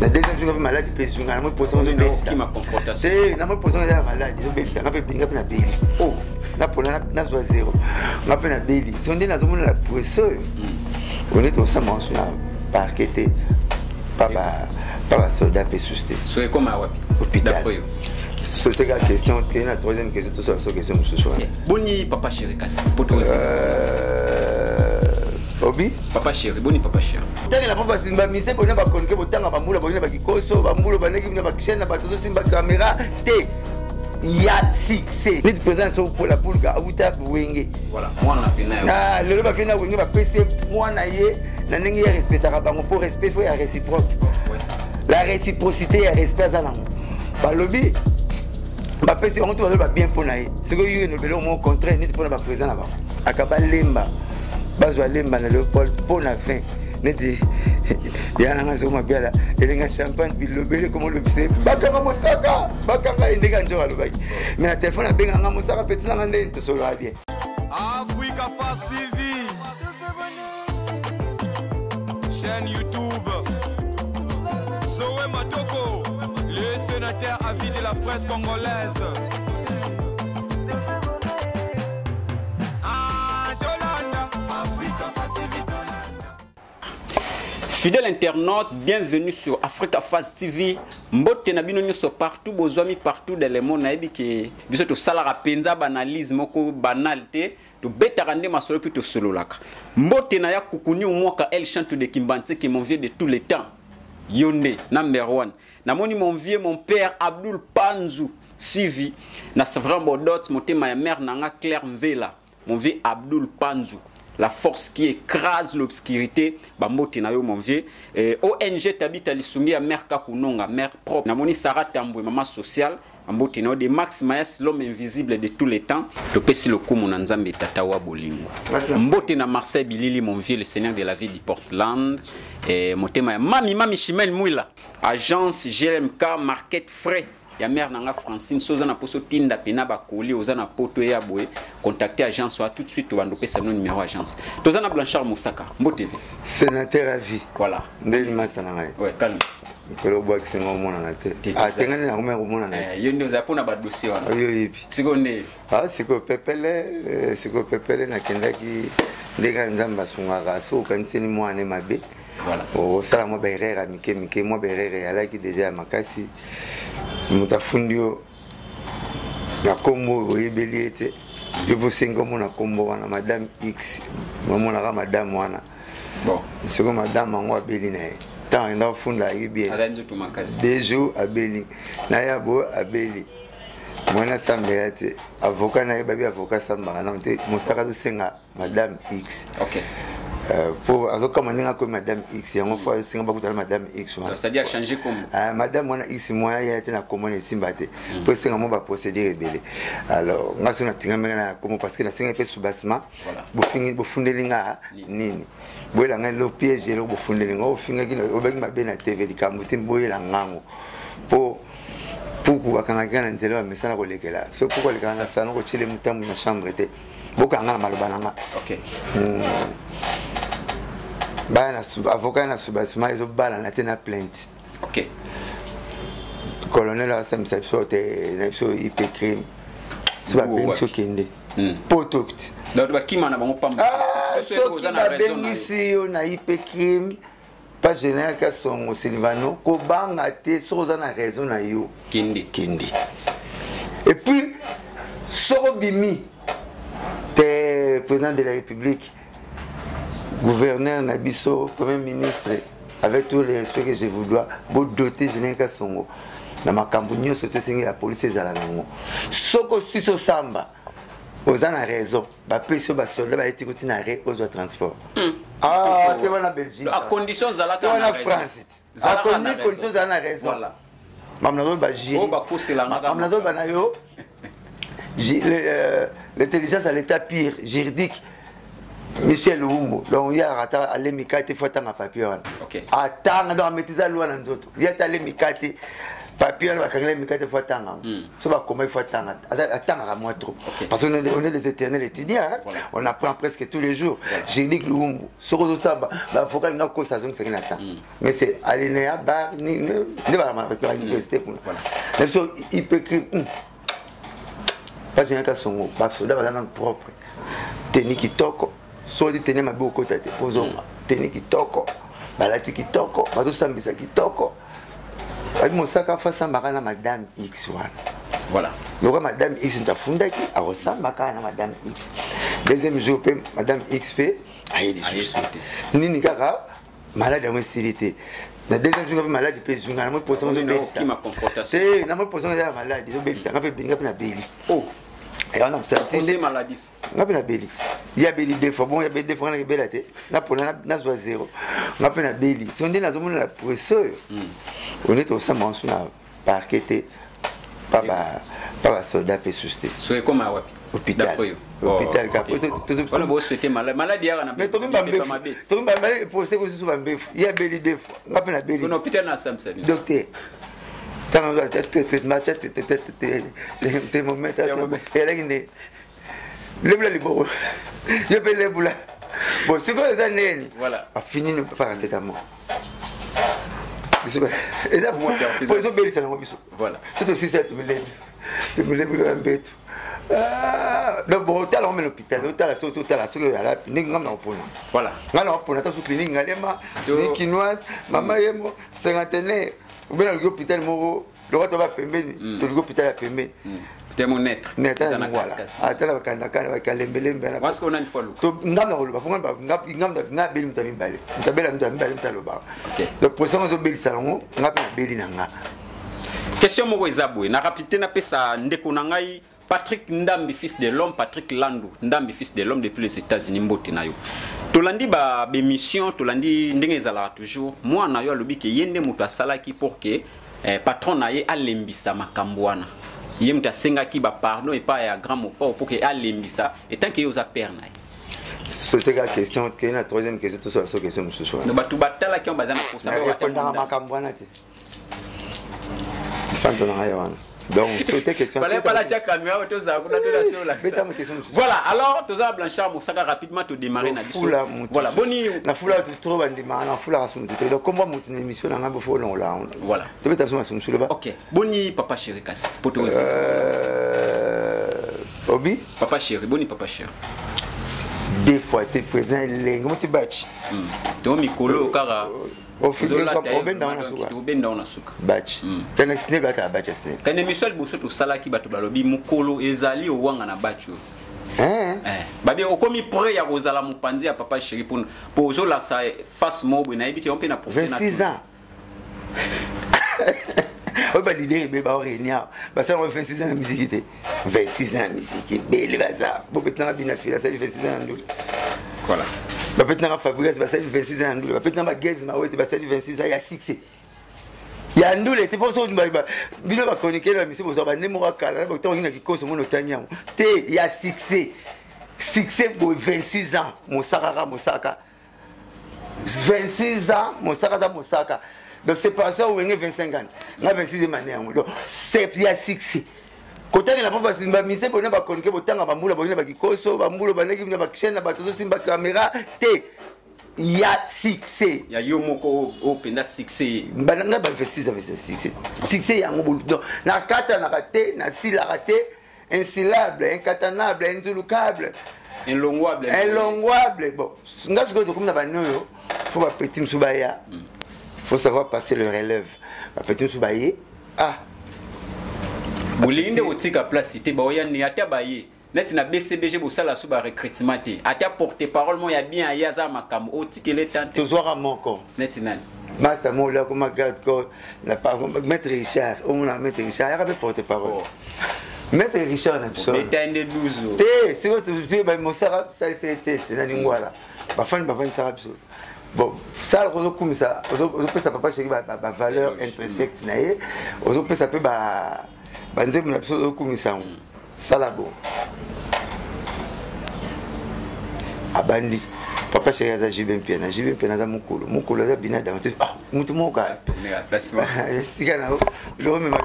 La deuxième jour, malade, il peut se faire. Moi, poisson, je vais qui m'a confronté. C'est, la poisson, il est malade. Je vais ça. On peut pinga na belly. Oh, là pour la soit zéro. On peut na belly. Si on dit la zone la poisson, on est au sama sur la parquet. Pas soldat peut souster. Soyez comme à hôpital. C'était la question, puis la troisième question, tout ça, la question ce soir. Boni papa chéri Kassi. Obi papa chéri, boni papa chéri. Tant la papa simba mise bonna ba konke botanga ba mula bonna ba kikoso ba mula ba neki ba kishena ba tozo simba caméra te ya succès. Ni présent so pour la pulga uta wenge. Voilà, moi na pena. Ah, le ba fina wenge ba pese moi na ye na ndenge ya respectera bango pour respect faut ya réciproque. La réciprocité et respect ça nan. Ba lobby ba pese on tout ba bien pour na ye. Ce que yo no belo mo contraire ni pour na ba présent là ba. Akaba lemba. Bazwa lemba na Léopold pour la fin. Neti yana nga zoma biala elenga champagne bilobele comme le bise bakanga mosaka bakanga indeka njora lobaki mais la téléphone a benga nga mosaka petit nga ndeni to solo bien Africa Fast TV chaîne YouTube Zoé Matoko le sénateur à vie de la presse congolaise. Fidèle internaute, bienvenue sur Africa Fast TV. Mbote na bino nyoso partout, bozwami partout dans le monde na ebiki biso to salara penza banalisme moko banalité to betarande masolo puis to sololaka. Mbote na ya kukuni umwaka El Chante de Kimbanti qui est mon vieux de tous les temps. Yonde number 1. Namoni mon vieux mon père Abdul Panzu Sivi na Savran Bodot motema ya mère nanga Claire Mvela. Mon vieux Abdul Panzu. La force qui écrase l'obscurité, Bambote na yo mon vieux. ONG Tabita Lissungi à mère Kakunonga, mère propre. Namoni Sarah Tamboué, maman sociale. Bambote na yo de Max Mayas, l'homme invisible de tous les temps. Le Pessi le Koumou Nanzambe Tatawa Bolingo. Mbote na Marseille Bilili, mon vieux, le seigneur de la ville du Portland. Motema Mami Chimel Mouila. Agence GLMK Market Frais. Ya mère nanga Francine soza na poso tinda pena ba koli oza na poto ya boye contacter agence soit tout de suite bando pesa no numéro agence toza na Blanchard Moussaka Mbo TV sénateur à vie voilà ndeli masana ngai ouais calme kolo box ngo mona na te ah tengani na ngoma mona na te yo ndio za pona ba dossier wana yo yipi seconde siko pepele na kendaki ndeka nzamba sungaka so kanitseni mwana mabe voilà au sala mo berera mike mo berera yala ki déjà makasi mutafundio na kombo oyebeli ete yobosengo mona kombo wana madame X mona ka madame wana bon siko madame ngo abeli na ye tant enda funda yebie aganzo to makasi des jours abeli na yabo abeli mwana sambe ate avocat na yebabi avocat samba na te mosaka to senga madame X OK pour comme on a comme madame X et on fois c'est pas madame X c'est-à-dire changer comme madame on a X moi il y a été na comment simbate pour c'est comment va procéder rebelle alors nga sona tinga na comment parce que na singa pe soubassement bo fundelinga nini boyela nga lo piège lo bo fundelinga o finga ki o baki mabe na TV di kamuti boyela ngango pour bakanga kana nzelo ya mesana ko lekela so pourquoi lekana na sana ko chile mutambu na chambre te bokanga na malobananga OK bana avocat na soubassement ils ont bala na tena plainte OK colonel Assam Sapso te na so IP crime so ba benso kende potokti donc ba kimana bango pamba so ki ba bengisi yo na IP crime pas général ka songo Silvano ko banga te so za na raison na yo kende et puis so bimi te président de la République gouverneur Nabiso, premier ministre, avec tout le respect que je vous dois, vous doter Général Songo. Dans ma campagne, surtout la police est à la maison. Soko Siso Samba, aux en raison, bah pécho bah soldat bah été continué arrêt aux transports. Ah, c'est bon en Belgique. À condition zalaka. C'est bon en France. À condition zalaka raison. Voilà. Mamnazo bah j'ai. Oh bah c'est la. Mamnazo bah nayo. L'intelligence à l'état pire, juridique. Michel Oumbo, donc il y a à l'émicate, il faut attendre un papier. OK. Attendre dans la maîtrise à l'ouan en autres. Il y a à l'émicate, papier va carrément mikate fois tanga so va comment il faut tanga attendre à moi trop parce qu'on est des éternels étudiants on apprend presque tous les jours j'ai dit que lumbu soko samba ba focal na ko saison c'est na mais c'est alinéa bar ni ne va à l'université pour même so il peut écrire pas j'ai un cas son ba soda ba na propre tenir kitoko so dit tenir ma beaucoup tête ozonga tenir kitoko balati kitoko bazo sambisa kitoko. Avec mon sac à face à Madame X. Voilà. Le roi Madame X m'a fondé qui a ressemblé à Madame X. Deuxième jour, Madame XP a eu des soucis. Nini Kaka, malade à mobilité. La deuxième jour, malade de pésion. La moi posant de qui m'a confronté. C'est la moi posant de malade. Ils ont béli. Ça m'a fait béni na béli. Oh. Et on a observé maladie. On a bien la béli. Il y a béli deux fois. Bon, il y a béli deux fois. On a béli la tête. Là pour la soit zéro. On a bien la béli. Si on dit dans la professeur. On est au sein sur la parquet pas la soldat peut souster. C'est comme à hôpital. Hôpital. On a beau souhaiter maladie. Mais tu as procès aussi il y a béli deux fois. On a bien la béli. On a hôpital na Samson. Docteur. Quand on a traitement, tes moments, et là, il est. Le bon. Je peux le boula. Bon, ce que les années. Voilà. A fini, ne peut pas rester à moi. Et ça, pour moi, pour les autres, c'est voilà. C'est aussi ça, tu me lèves. Tu me lèves un peu. Donc, bon, tu as l'hôpital, tu as la sauce, tu as la sauce, tu as la clinique, voilà. Pour la clinique, les quinoises, maman, cinquantenaire, ou bien l'hôpital, le roi va payer, tu l'hôpital a payé. C'est mon être. Voilà. Attends, parce qu'on a une fois. Le prochain salon, on a question moko ezabwe na rapidité na pesa ndeko na ngai Patrick Ndambi fils de l'homme, Patrick Landou Ndambi fils de l'homme depuis les États-Unis mbote na yo. Tolandi ba émission, tolandi ndenge ezala toujours. Moi na yo alobi ke yende mutu asalaki pour que patron na ye alembisa makambo wana. Ye mutu asengaki ba pardon et pas ya grand mot pour que alembisa et tant que yo za père na ye. C'était la question, que la troisième question tout ça sur question ce soir. No batu batala ki on bazana pour ça. Répondre makambo wana te. Donc, c'était question. Voilà, alors, tu as Blanchard Moussaka rapidement te démarrer na biso. Voilà, boni. Na foula tu trouves un démarrage, na foula rason tu. Donc, comment monter une émission dans un beau long là. Voilà. Tu veux t'assumer sur le bas. OK. Boni papa chéri casse. Poto aussi. Obi. Papa chéri, boni papa chéri. Des fois tu es présent les comment tu batch. To mikolo kara. Au fil de la batch. Quand est-ce que tu as batch? Quand Michel Boussoto Salaki batu balobi mukolo ezali o wanga na batch. Babi okomi prêt ya kozala mupanzi ya papa chéri pour zo la sa face mobo na ebiti on peut na profiter 26 ans. On va l'idée bébé ba réunion. Ba ça on 26 ans de musique. 26 ans de musique. Belle bazar. Bon maintenant bien fait ça 26 ans. Voilà. Bah peut-être Fabrice va salir 26 ans Ndoula. Peut-être ma Gaz ma ouais va salir 26 ans il y a 6. Il y a Ndoula était pour ça bah bino va connecter la mission pour ça ba nemora kala ba to ngina kikoso mono tanya. Té il y a 6 pour 26 ans Mosaka 26 ans Mosaka. Donc c'est pas ça où il y a 25 ans. Na 26 manière donc c'est il y a 6. Côté de la pompe, c'est une mise pour ne pas connaître autant à Bamboula, pour ne pas Kikoso, Bamboula, Baneki, ne pas chaîne, à Batoso, Simba caméra, il y a 6. Il y a Yomoko, Open 6. Banana, bah, fait 6 avec 6. 6, il y a un bout de. La carte n'a raté, la scie a raté, insyllable, incatanable, indulucable, inlonguable. Bon, ce que tu as dit, il faut pas petit Msoubaya. Il faut savoir passer le relève. Petit Msoubaya, ah. Bolinde otika place te ba oyani ata baye neti na BCBG bo sala suba recrutement te ata porter parole mo ya bien ya za makambo otikele tante toujours à mon corps neti nani master mo la comme garde corps na pas maître Richard on a maître Richard il avait porter parole maître Richard na biso metande 12 te c'est que tu ba mo sara ça c'était c'est na lingwala ba fan sara biso bon ça ozo kumisa ozo pesa papa chéri ba valeur intersecte na ye ozo pesa pe ba banze mna biso kumisa sala bo abandi papa chéri aza Jibin Piana aza mukulu aza bina davantage mutu moka sika na lo me ma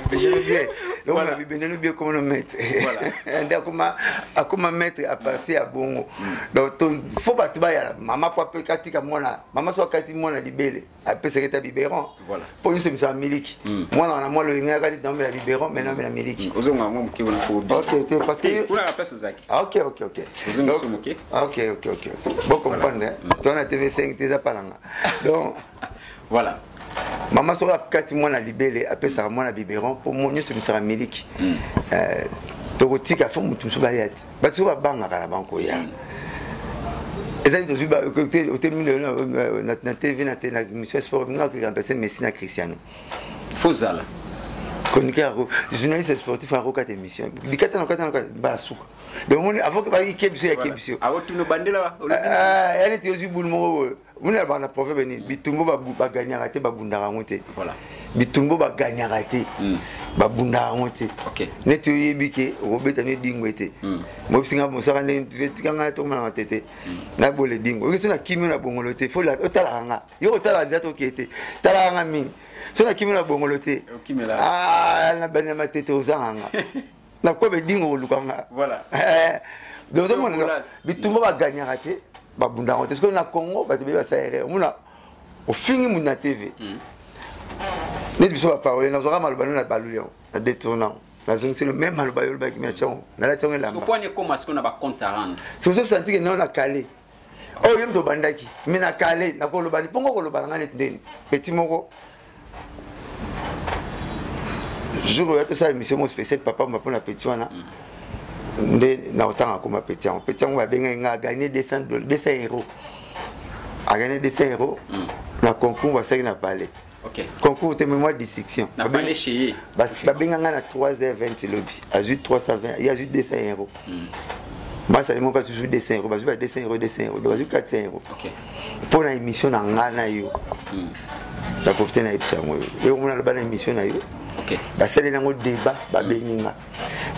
bibendelo bien comme le maître voilà akoma maître à partir à bongo donc faut pas te baya maman papa katika mona maman so kati mona libele après c'est que biberon voilà pour nous c'est miliki moi on a moi le ngaka dit dans la biberon maintenant mais la miliki ozonga mo mki wona ko OK parce que kuna la place ozaki OK bon comprendre toi na TV5 tes apalanga donc voilà maman sera kati mona libele après ça mona biberon pour moi nous c'est sera miliki tokotika fo mutu so bayat batu ba banga kala banko ya ezali to zuba côté hôtel na TV na mission sport nga qui remplacer Messi na Cristiano Fozala chroniqueur journaliste sportif en roka émission dikata na kata ba suka donc mon avant que ba ikebisio ya kebisio awo tuno bandela elle était aussi boule mo muna ba na prophète beni bitumbo ba gagnaka te ba bundaka ngote voilà bitumbo ba gagnaka te ba bundaka ngote OK neto yebike robeta ne dingwete mo bisinga mo saka ne vetikanga to mana tete na bole dingo kiso na kimi na bongolote fo la otala nga yo otala zato kete tala nga mingi so na kimi na bongolote na bana matete ozanga na ko be dingo lukanga voilà donc tout monde bitumbo ba gagnaka te ba bundaka ngote parce que na Congo ba te be ba saere muna au fini muna TV ne biso ba parole na zora malobano na balulion na détournant na zone c'est le même malobano ba kimi achon na la tonga la so point comme est-ce qu'on a ba compte à rendre c'est vous senti que non na calé oh yem to bandaki mais na calé na ko lobani pongo ko lobana net ndeni petit moko jour où ça émission mon spécial papa m'a pour la petit wana ndé na otanga comme petit on va benga gagner 200 euros a gagner 200 euros na concours va ça na parler OK concours de mémoire dissection na parler chez ba benga na 3h20 lobby a juste 320 il y a juste 200 euros moi ça ne m'a pas toujours 200 euros ba 200 euros ba 400 euros OK pour la émission na ngana yo la profiter na epsango yo on a la émission na yo OK ba sele nango débat ba beninga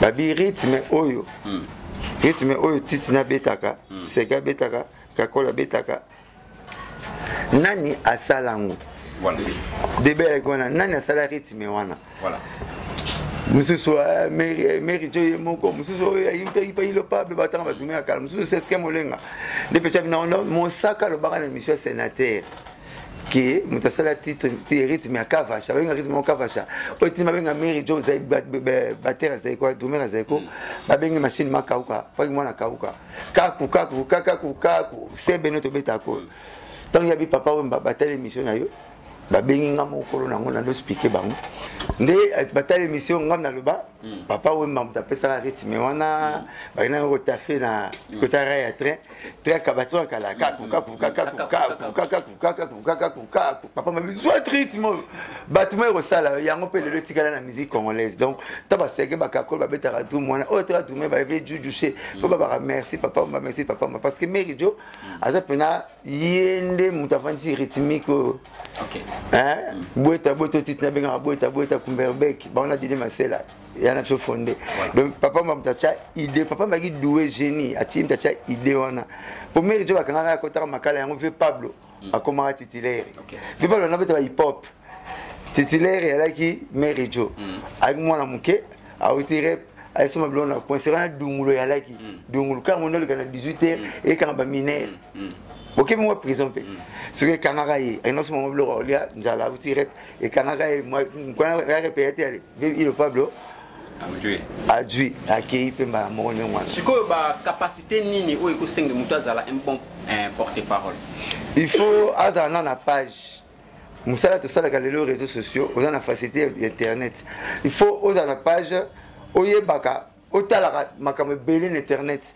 ba bi rythme oyo titi na betaka seka betaka kakola betaka nani asalango voilà débat kona nani asala rythme wana voilà mususu meri joye moko mususu yimte pa ilo pable batanga batumia kala mususu seske molenga de pecha bina mon saka lo baka na mission sénateur qui mutasala titre rythme ya kavasha benga rythme ya kavasha otima benga meri jo zai batera zai kwa dumera zai ko babenga machine makauka faki mwana kauka kaku sebe no to betako tant ya bi papa wemba batale mission na yo babengi nga mokolo nango na ndo expliquer bango nde batale émission ngam na loba papa wemba mutapesa rythme wana bagina ko tafe na kota ya train kabatwa kala kaku papa m'a soit rythme batuma ko sala yango pe le tikala na musique congolaise donc taba seke bakakol babeta ratu mwana otra tume ba ve jujuche faut ba merci papa parce que merijo aza pena yende mutafandi rythmique OK boeta titre benga boeta kumberbek ba on a dit masela yana so fondé donc papa m'a mtacha idée papa m'a dit doué génie ati mtacha idée wana pour merijo bakanga ko tara makala yango ve Pablo akoma titulaire ve Pablo na beta hip hop titulaire yalaki merijo ak mwana muke a otire ay soma blona point c'est na dungulo yalaki dungulo ka mon le kana 18h et quand ba mineur OK moi prison pe ce que kanaka yi et non seulement le rolia nzala otire et kanaka yi moi quand répéter il Pablo adui akei pe ba mo ne mwana siko ba capacité nini o ekusenga mutazala un bon porte-parole il faut azana na page musala to sala les réseaux sociaux aux na facilité internet il faut aux na page oyebaka otala makamo belé internet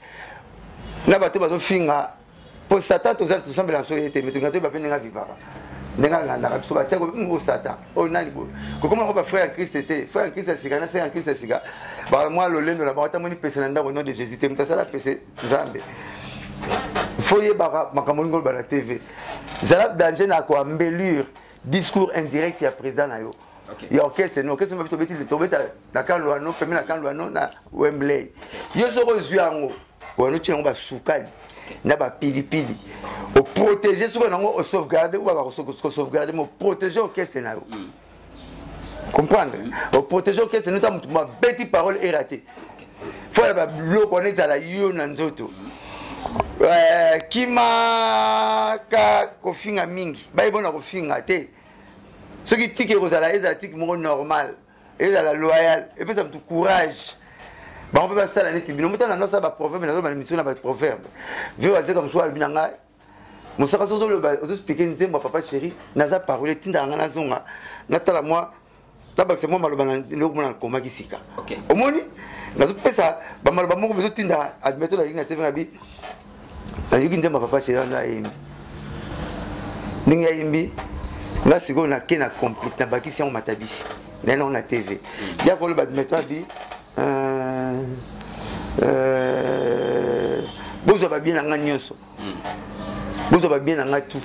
na bato bazo finga pour satan to sala to sambela so yete metunga to ba penga vivara ndenga nganda biso ba teko mo satan o nani bo ko comment on va frère Christ était frère Christ sikana c'est en Christ sika ba moi lo lendo la ba tamoni pese na ndako nom de Jésus te mtasala pese nzambe foyer ba makamo ngol ba na TV zala danger na ko embellir discours indirect ya président na yo il y a orchestre non orchestre m'a beti le tobeta na kan loano peme na kan loano na Wembley yo soko zwi yango wano tchengo ba sukali na ba pili pili au protéger ce qu'on a au sauvegarder ou va sauvegarder mais protéger orchestre na yo comprendre au protéger orchestre notamment ma bête parole est ratée faut la lo connaître la yo na nzoto kima ka kofinga mingi ba ibona kofinga te ce qui tike kozala ezatik mo normal ezala loyal et puis ça me courage. On peut pas ça la neti bino mutana no ça ba proverbe na zo ba mission na ba proverbe vieux azé comme soit binanga mon saka sozo le ba ozo expliquer nzembo papa chéri naza parole tinda ngana zonga natala moi tabak c'est moi maloba na ndoko na koma kisika OK omoni nazo pesa ba maloba moko bezo tinda admettre la ligne na TV ngabi na yuki nzembo papa chéri na yimbi ninga yimbi là c'est qu'on a kena complete na bakisi en matabisi na on a TV ya ko le ba admettre abi bozo ba bien nga nyonso bozo ba bien nga tout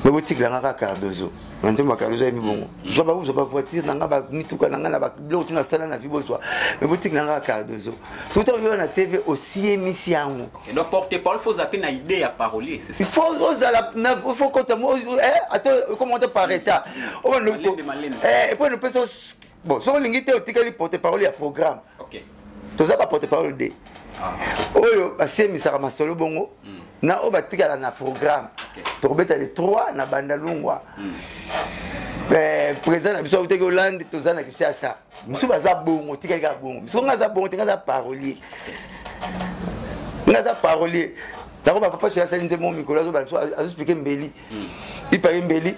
mais botik la nga Cardozo nzembo Cardozo mi bongo zo ba voiture nga ba mituka nga na ba bloc na sala na vie bozo mais botik la nga Cardozo surtout yo na TV aussi émission donc porte-parole faut zapper na idée à parolier c'est ça il faut il faut quand moi attends comment te par état et puis nous pensons bon so lingite otikali porte-parole ya programme OK tout ça pas porte-parole de oyo basemisaka masolo bongo na o batikala na programme tokobeta les 3 na banda lungwa président na biso uteke Hollande tozana Kinshasa biso baza bongo tikali ka bongo biso ngaza bongo tengaza parolier ngaza parolier dako ba papa chez Sainte mon Nicolas zo ba biso azo expliquer mbeli ipa mbeli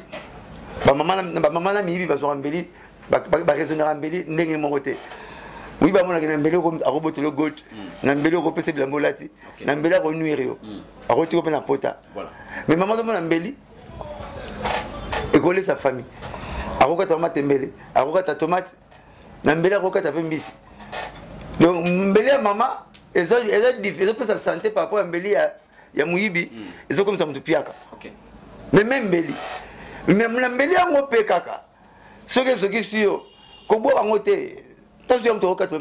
ba mama na mibi bazo mbeli ba raisonner mbeli ndenge mo côté oui ba mona na mbeli ko arobote le gauche na mbeli ko pese bila molati na mbeli ko nuire yo akoti ko na pota mais maman do mona mbeli écoler sa famille akokata tomate mbeli akokata tomate na mbeli akokata pe mbisi donc mbeli ya mama ezo pesa santé par rapport à mbeli ya muyibi ezo comme ça mtupiaka OK mais même mbeli na mbeli yango pe kaka soki sio ko bo bango te tazo mto okata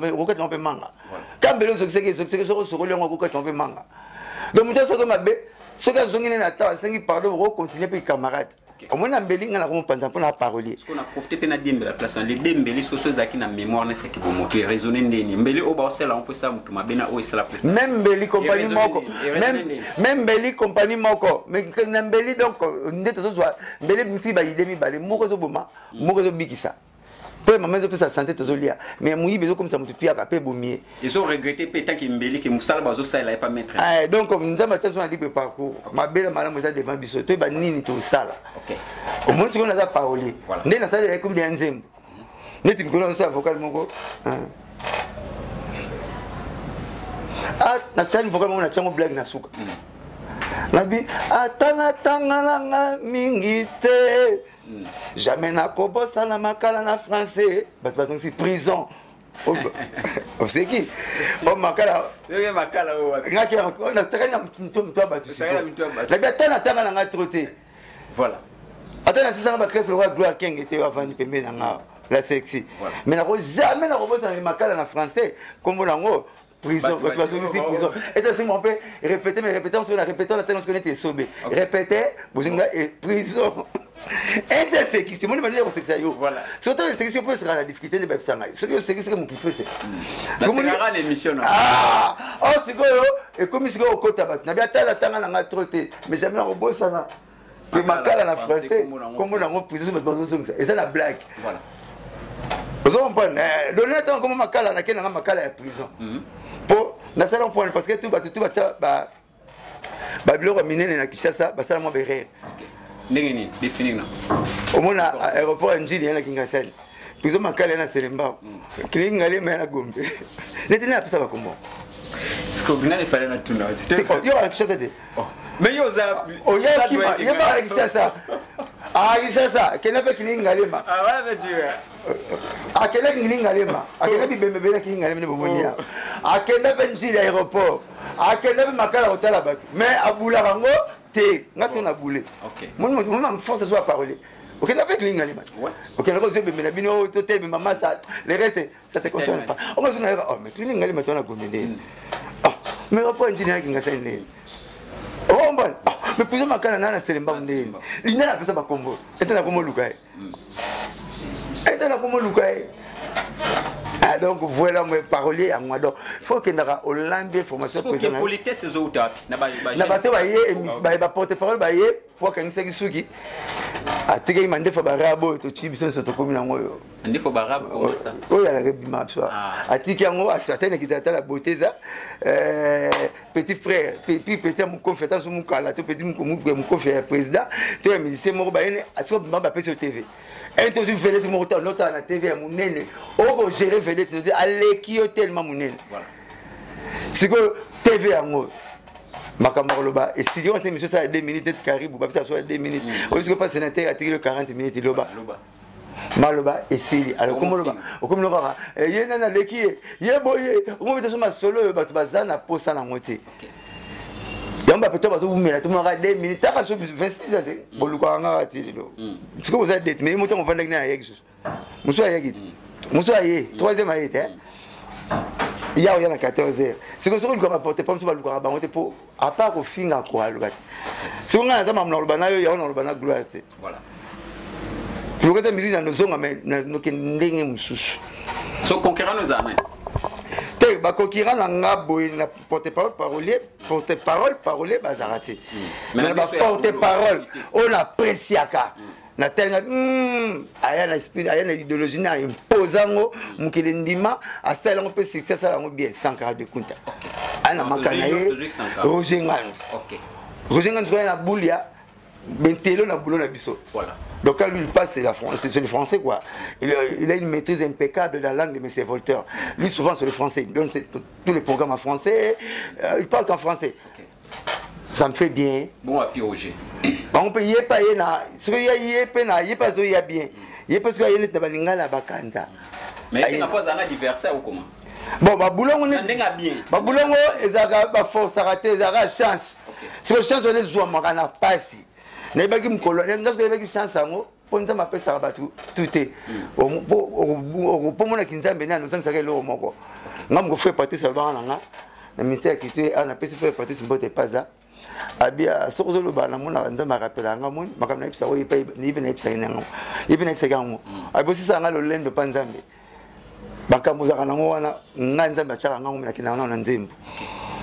pe manga kambelo soki soko lengo okata pe manga donc mto soko mabe soki azongine na tawa sengi pardon ko continuer pe camarade au moins na mbeli ngana ko panza pour la parolier ce qu'on a profité pe na diembe la place les dembeli soso zaki na mémoire net qui bomo to raisonner ndeni mbeli o ba osela on peut ça mutu mabena o esala place même mbeli compagnie moko même mbeli compagnie moko mais na mbeli donc ndeto so mbeli misi ba idemi ba le moko zo boma moko zo bikisa pe maman zo pesa santé tozolia mais muyi bezo comme ça mutu piaka pe bomier ils ont regretté pe tant que mbeli que musala bazo ça il pas mettre donc comme nzamba tso na libre parcours mabela malamu za devant biso to ba nini to sala OK au moins ce qu'on a parlé ndé na sala comme des nzembo neti mkono sa vocal moko na tsani vocal moko na chango blague na suka nabi atanga tanga mingi te jamais na kobosa na makala na français bat bazong si prison o c'est qui o makala o ngaki na tsaka mto batu nabi atanga na ngatroté voilà atanga sisa ba classe le roi gloire king était avant pembe na nga la sexy mais na jamais na kobosa na makala na français comme nango prison tu vas ici prison et c'est mon père répéter mais répéter on se répéter la tellement on était sobé répéter bozinga et prison et c'est qui c'est mon manière c'est ça yo voilà surtout c'est que peut sera la difficulté de babsanga ce que c'est que mon kiff c'est c'est mon l'émission oh c'est quoi et comme c'est au côté na bien tala tanga na troté mais jamais on bosse ça que makala na français comme on a prison mais bon ça et ça la blague voilà vous comprenez donner tant comme makala na kena makala ya prison pour na salon point parce que tout ba biloko minene na Kinshasa ba sala mo berere ndenge définir na au moins aéroport njili na Kingasani prison makala na Selemba kilingale mais na Gombe neti na pesa ba kombo ce que bina le fallait na tuna yo na Kinshasa te mais yo za o ya ki ba na Kinshasa Kinshasa kenepe kilingalema voilà mais tu akenda kilingalema akenda bibembe na kilingalema ne bomonia akenda benjili aéroport akenda makala hotela bato mais abula rango te ngaso na boule OK mon force soit parler okenda avec kilingalema okenda ko zebe na bino to te maman ça le reste ça te concerne pas on va mais kilingalema to na gomende mais rapport engineer kinga saine comprendre mais plusieurs makana na selemba ndeni lina na pesa ba kombo etana komo lukai etana komo lukai. Donc voilà mes paroliers à moi donc faut que na Hollande formation président politesse ces autres na bato ba yé ba porte-parole ba yé pour que ngisi suki atike imande fa barabo to chibiso so to komina ngoyo ande fa barabo comme ça o ya la rebima so atike ngo asatene kitata la beauté ça petit frère petit mon confiance mon kala to petit mon confiance président to ya musicien mo ba yene aso ba pese TV introduit vedette mo ta nota na TV ya munene o gérer vedette aleki tellement munene voilà c'est que TV yango Makamoroba et studio on s'est mis ça 2 minutes Caribou pas ça soit 2 minutes on dit que pas sénateur a 40 minutes loba maloba et Sili alors comment loba comme loba yena na leki ye boye on va te solo bato bazana posa na moitié yamba peut pas vous mettre tout le monde 2 minutes ta so 26 ans boluka nga ti lo c'est comme ça date mais moto on va na yex muso ayegiti muso aye troisième aye il y a 14h. C'est que ce qu'on va porter pas sur le corps pour à part au fin à quoi le bâti. Si on a un homme dans le banal, il y a un homme dans le gloire. Voilà. Pour que la musique dans nos zones, mais nous qui n'ayons sous. So conquérant nos amènes. T'es bah conquérant la boy na porte-parole parolier bazarati. Mais la porte-parole on apprécie à cas. Na tenga aya na esprit aya na idéologie na imposango mukile ndima asala ngo pe succès sala ngo bien Sankara de Kunta ana makana ye Roger Ngano OK Roger Ngano na bulia bentelo na bulo na biso voilà donc quand lui il passe c'est le français quoi il a une maîtrise impeccable de la langue de M. Voltaire lui souvent c'est le français donc c'est tous les programmes en français il parle qu'en français ça me fait bien bon à piocher on peut y pas y na ce que y pas na y pas zo y bien y parce que y net na balingala bakanza mais c'est na fois un adversaire ou comment bon ba boulongo net bien ba boulongo ezaka ba force rater ezaka chance ce que chance on est zo makana pasi na baki mkolo ngazo y baki chance ngo ponza mapesa batu tuté pour mona kinzambe na no sangsaka lo moko ngam go fait partie ça ba nga na ministère qui tu ana pesi fait partie mbote paza abia sokolo bana mona nzamba rappela nga mon makamna ipsa o ipa ni bena ipsa nyango ibena ipsa nyango abosi sanga lo lendo panzambe bakamuza kana ngwana nga nzamba chaka nga ngomela kina na nzembo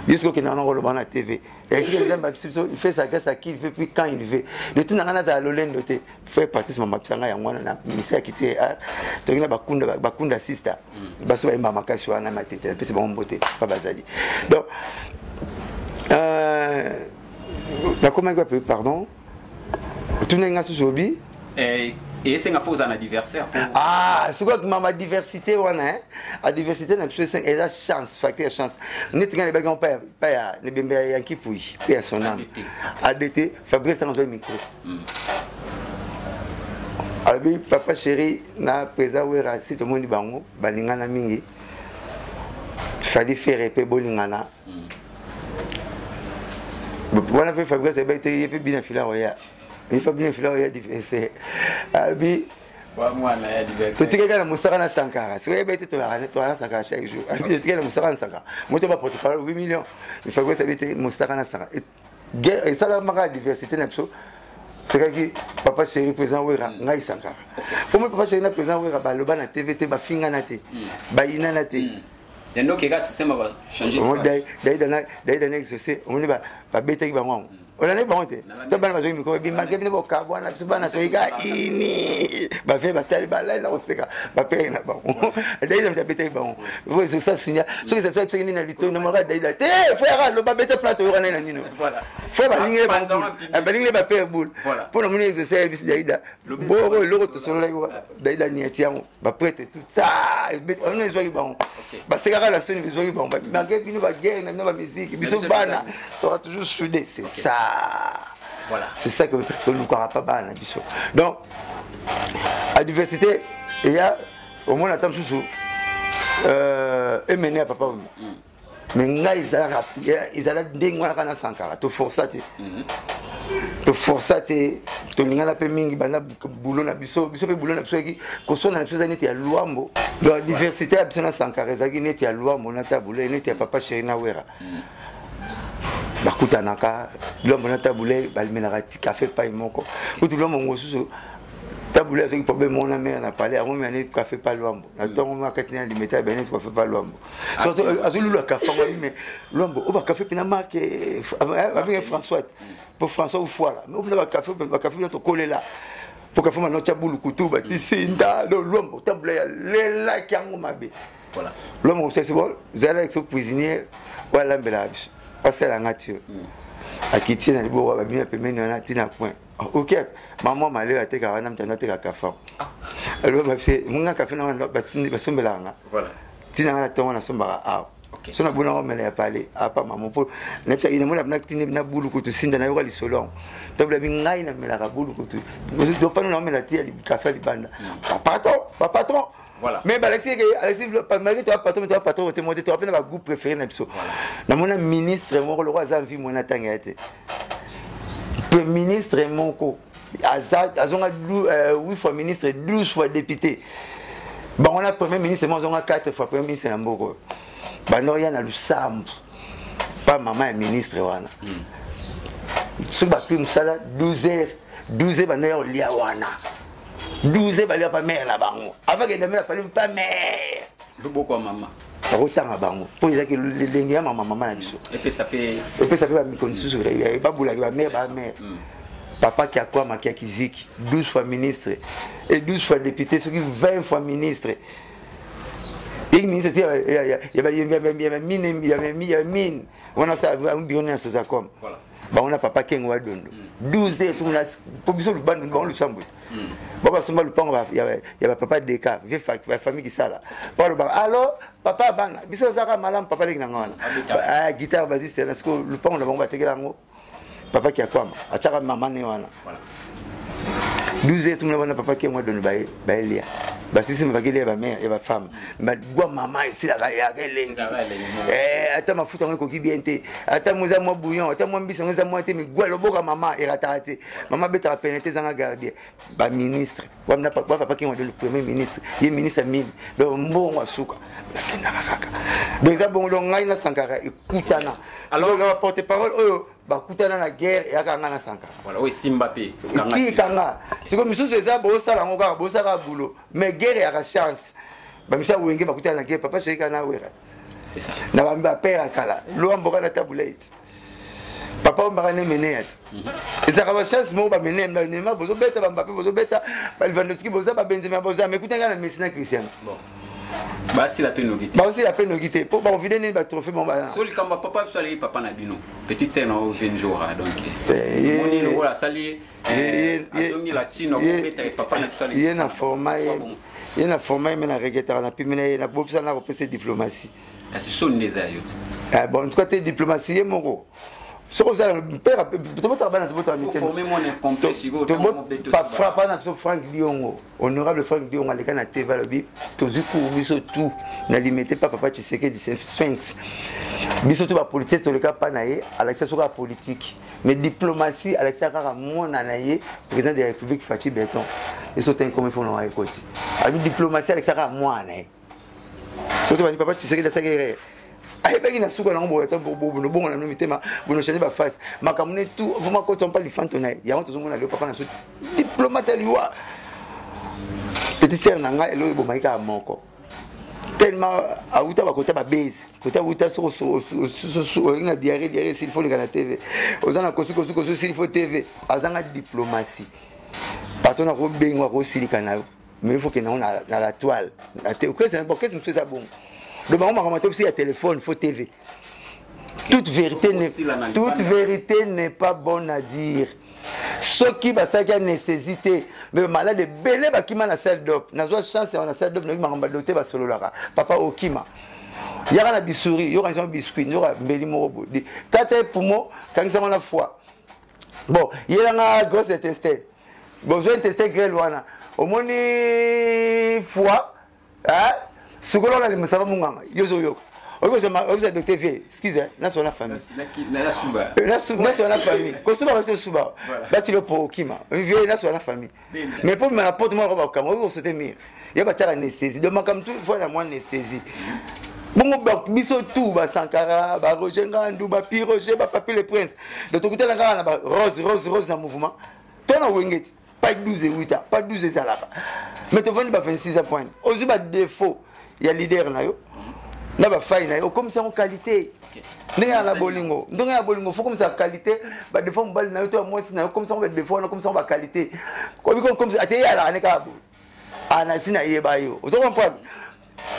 jusqu'au kina na lo bana TV et si nzamba il fait ça grâce à qui il fait puis quand il veut de tina ngana za lo lendo te fait partie mama psanga ya ngwana na ministère qui te to ngina bakunda sister baso ba mama kashi wana matete pesi ba mbote pa bazali donc comment on peut pardon tout n'est pas sur hobby et c'est une fausse adversaire c'est quoi que ma diversité wana la diversité na plus c'est la chance facteur chance net nga les bagons pas ne bembe ya kipui personnel ADT Fabrice dans le micro abi papa chéri na pesa wera si tout le monde bango balingana mingi fallait faire épée bolingana voilà fait Fabrice il peut bien filer roya il peut bien filer roya différencier abi moi na diverser tu quelqu'un na Moussara na Sankara si il peut te la Sankara chaque jour abi tu quelqu'un na Moussara na Sankara moi tu vas porte-parole 8 millions il Fabrice il peut Moussara na Sankara et ça la mara diversité na pso c'est que papa chéri président wera ngai Sankara pour moi papa chéri na président wera ba loba na TVT ba finga na te ba ina na te donc le système va changer d'ailleurs exercer on dit ba bête qui va moi on a pas honte tu vas jouer micro bi marqué bi boka bwana biso bana to iga ini ba fait batali ba là on sait ba paye na ba d'ailleurs on bête ba on vous ça signa ce que ça soit ni na lito na mara d'ailleurs te frère le ba bête plate ora na nino voilà frère ba lingue ba lingue ba paye boule pour le monde exercer service d'ailleurs bon le to solo d'ailleurs ni etiamo ba prête tout ça on est joué ba ba c'est la son visuel ba marqué bi ba guerre na ba musique biso bana tu auras toujours soudé c'est ça. Voilà. C'est ça que nous ne croyons pas. Donc, la diversité, il y a au moins la table sous mené à papa. Mais ils allaient dire que Sankara, tu forces ça. Tu forces ça, tu n'as pas mingi bana boulot na biso pe boulot na biso qui kosona na biso neti ya luambo. La diversité a besoin Sankara, ezaki neti ya luambo na ta boulot neti ya papa chéri na wera. kutanaka lombo na tabule balmenaka café pa imoko kutu lombo ngosusu tabule avec problème mon mère n'a parlé avant mais café pas lombo na tongo ma katina limita ben café pas lombo surtout azulu le café mais lombo o ba café pina marque avec François pour François ou fois là mais on ba café to coller là pour café maintenant tabulu kutu ba tisinda lombo tabule le la kiango mabe voilà lombo c'est bon zala avec ce cuisinier voilà mbelabis passer la nature akiti na libo ba bien pemeni na tina point ok maman malé a teka wana mtanda teka kafa alors ba c'est munga café na ba sombelanga voilà tina na tonga na somba a sona bona o mele ya parler apa maman pour na tsa ina mona na tini na bulu kutu sinda na yoka lisolo to bla bingai na mela ka bulu kutu do pa na mela tia café libanda patron voilà mais Alexis malgré toi patron tu monté toi pas groupe préféré na biso na mona ministre mo le roi Zanvi mona tangate premier ministre moko azonga 8 fois ministre 12 fois député ba on a premier ministre mo zonga 4 fois premier ministre na mboko ba no ya na lusambu pas maman est ministre wana so ba kim sala 12h ba no ya lia wana 12 ba lia pa mère la bango avant que demela pa pas mère beaucoup maman rotanga bango po ezaki lenge ya maman na biso et puis ça peut ba mikonisusu ba bula ba mère papa qui a quoi ma qui a kiziki 12 fois ministre et 12 fois député ce qui 20 fois ministre et ministre il y avait mine on a ça un bionné sur ça comme voilà ba on a papa kengo wa dondo 12 et tout na pour biso le bande ba on le sambo baba somba le pango il y a papa deka vieux famille qui ça là parle ba alors papa bana biso zaka malam papa leki na ngona ah guitare bassiste parce que le pango na bango ba tekela ngo papa qui a quoi a tchaka maman ne wana voilà 12 et tout le monde papa qui moi donne ba elia ba sisi mba kile ba mère et ba femme ba gwa maman ici la ya kelengi ata mafuta ngoko ki bien te ata moza mo bouillon ata mo mbisa ngoza mo te mi gwa loboka maman et ratate maman beta pénété zanga garder ba ministre wa na papa qui moi donne le premier ministre il ministre mine ba mbongo asuka lakina kaka donc ça bon donc ngai na sankara ekutana alors le porte-parole oyo bakutana na guerre ya kanga na sankara voilà oui Simbappé kanga c'est comme sous ça bo sala ngoka bo sala boulot mais guerre ya chance ba misa wenge bakutana na guerre papa sheka na wera c'est ça na ba père kala lo mboka na tabulate papa mbaka ne menet ezaka ba chance mo ba menet na bozo beta ba Mbappé bozo beta ba Lewandowski bozo ba Benzema bozo mais kutanga na Messi na Cristiano bon bah si la peine nous quitter bah aussi la peine nous quitter pour bon vider ba trophée bon ba sur le camp papa soit aller papa na bino petite scène au 20 jours donc moni le voilà sali azongi latino beta papa na soit il na format il na format mais na regrettar na pimina na bopsa na repasser diplomatie c'est son des ayots ah bon en tout cas t'es diplomatie moko ce que ça père peut-être bana peut former mon incomplet si vous pas frapper na Franck Diongo honorable Franck Diongo aleka na TV lobi tozuku biso tout na limité pas papa Tshisekedi Sphinx biso tout ba politique to le cas pas naé Alexis soka politique mais diplomatie Alexis kaka mona naé président de la République Fachi Beton et sauter comme il faut non écouter avec diplomatie Alexis kaka mona naé surtout papa Tshisekedi ça guerre ay bagi na suka na ngombo ta bobo no bongo na no mitema bono changer ba face makamune tout vraiment quand on parle du fantona ya on tozomona le papa na so diplomate liwa petit sœur nanga elo bo maika moko tellement auta ba kota ba base kota uta so na diarrhée s'il faut le na TV ozana kosu s'il faut TV azanga diplomatie patona ko bengwa ko silika na mais il faut que na la toile c'est important que c'est ça bon. Le baron m'a aussi à téléphone, faut TV. Toute vérité n'est pas bonne à dire. Ceux qui va ça qui anesthésie, mais malade de belé ba qui m'a la salle d'op. Na chance on a salle d'op na m'a doté ba solo là. Papa Okima. Il y a la bisouri, il y aura un biscuit, il y aura mbeli morobo. Quand pour moi, quand ça on a foi. Bon, il y a un gros intestin. Besoin tester grêle wana. Au moins foi, hein? Sukolo na limsaba munganga yozo yoko ozo docteur vie excusez na sur la famille na sur la famille ko suba ko suba ba ti le po kima vie na sur la famille mais pour me rapporte moi ba kama ko sauter mire ya ba tara anesthésie de makam tout fois la moi anesthésie Bon, biso tout, ba Sankara, ba Roger Ngandou, ba Pi Roger, ba Papi le Prince. De ton côté, la rose dans le mouvement. Toi, on a Wenget, pas 12 et 8 ans, pas 12 et là-bas. Mais tu vas 26 points. Aujourd'hui, ba défaut, il y a leader na yo. Na ba faille na yo, comme ça en qualité. Ndenge la bolingo, ndenge la bolingo, faut comme ça qualité, ba défaut mbali na yo, toi moi si na yo, comme ça on va défaut, comme ça on va qualité. Comme ça, ateye la neka. Ana sina yeba yo. Vous comprenez?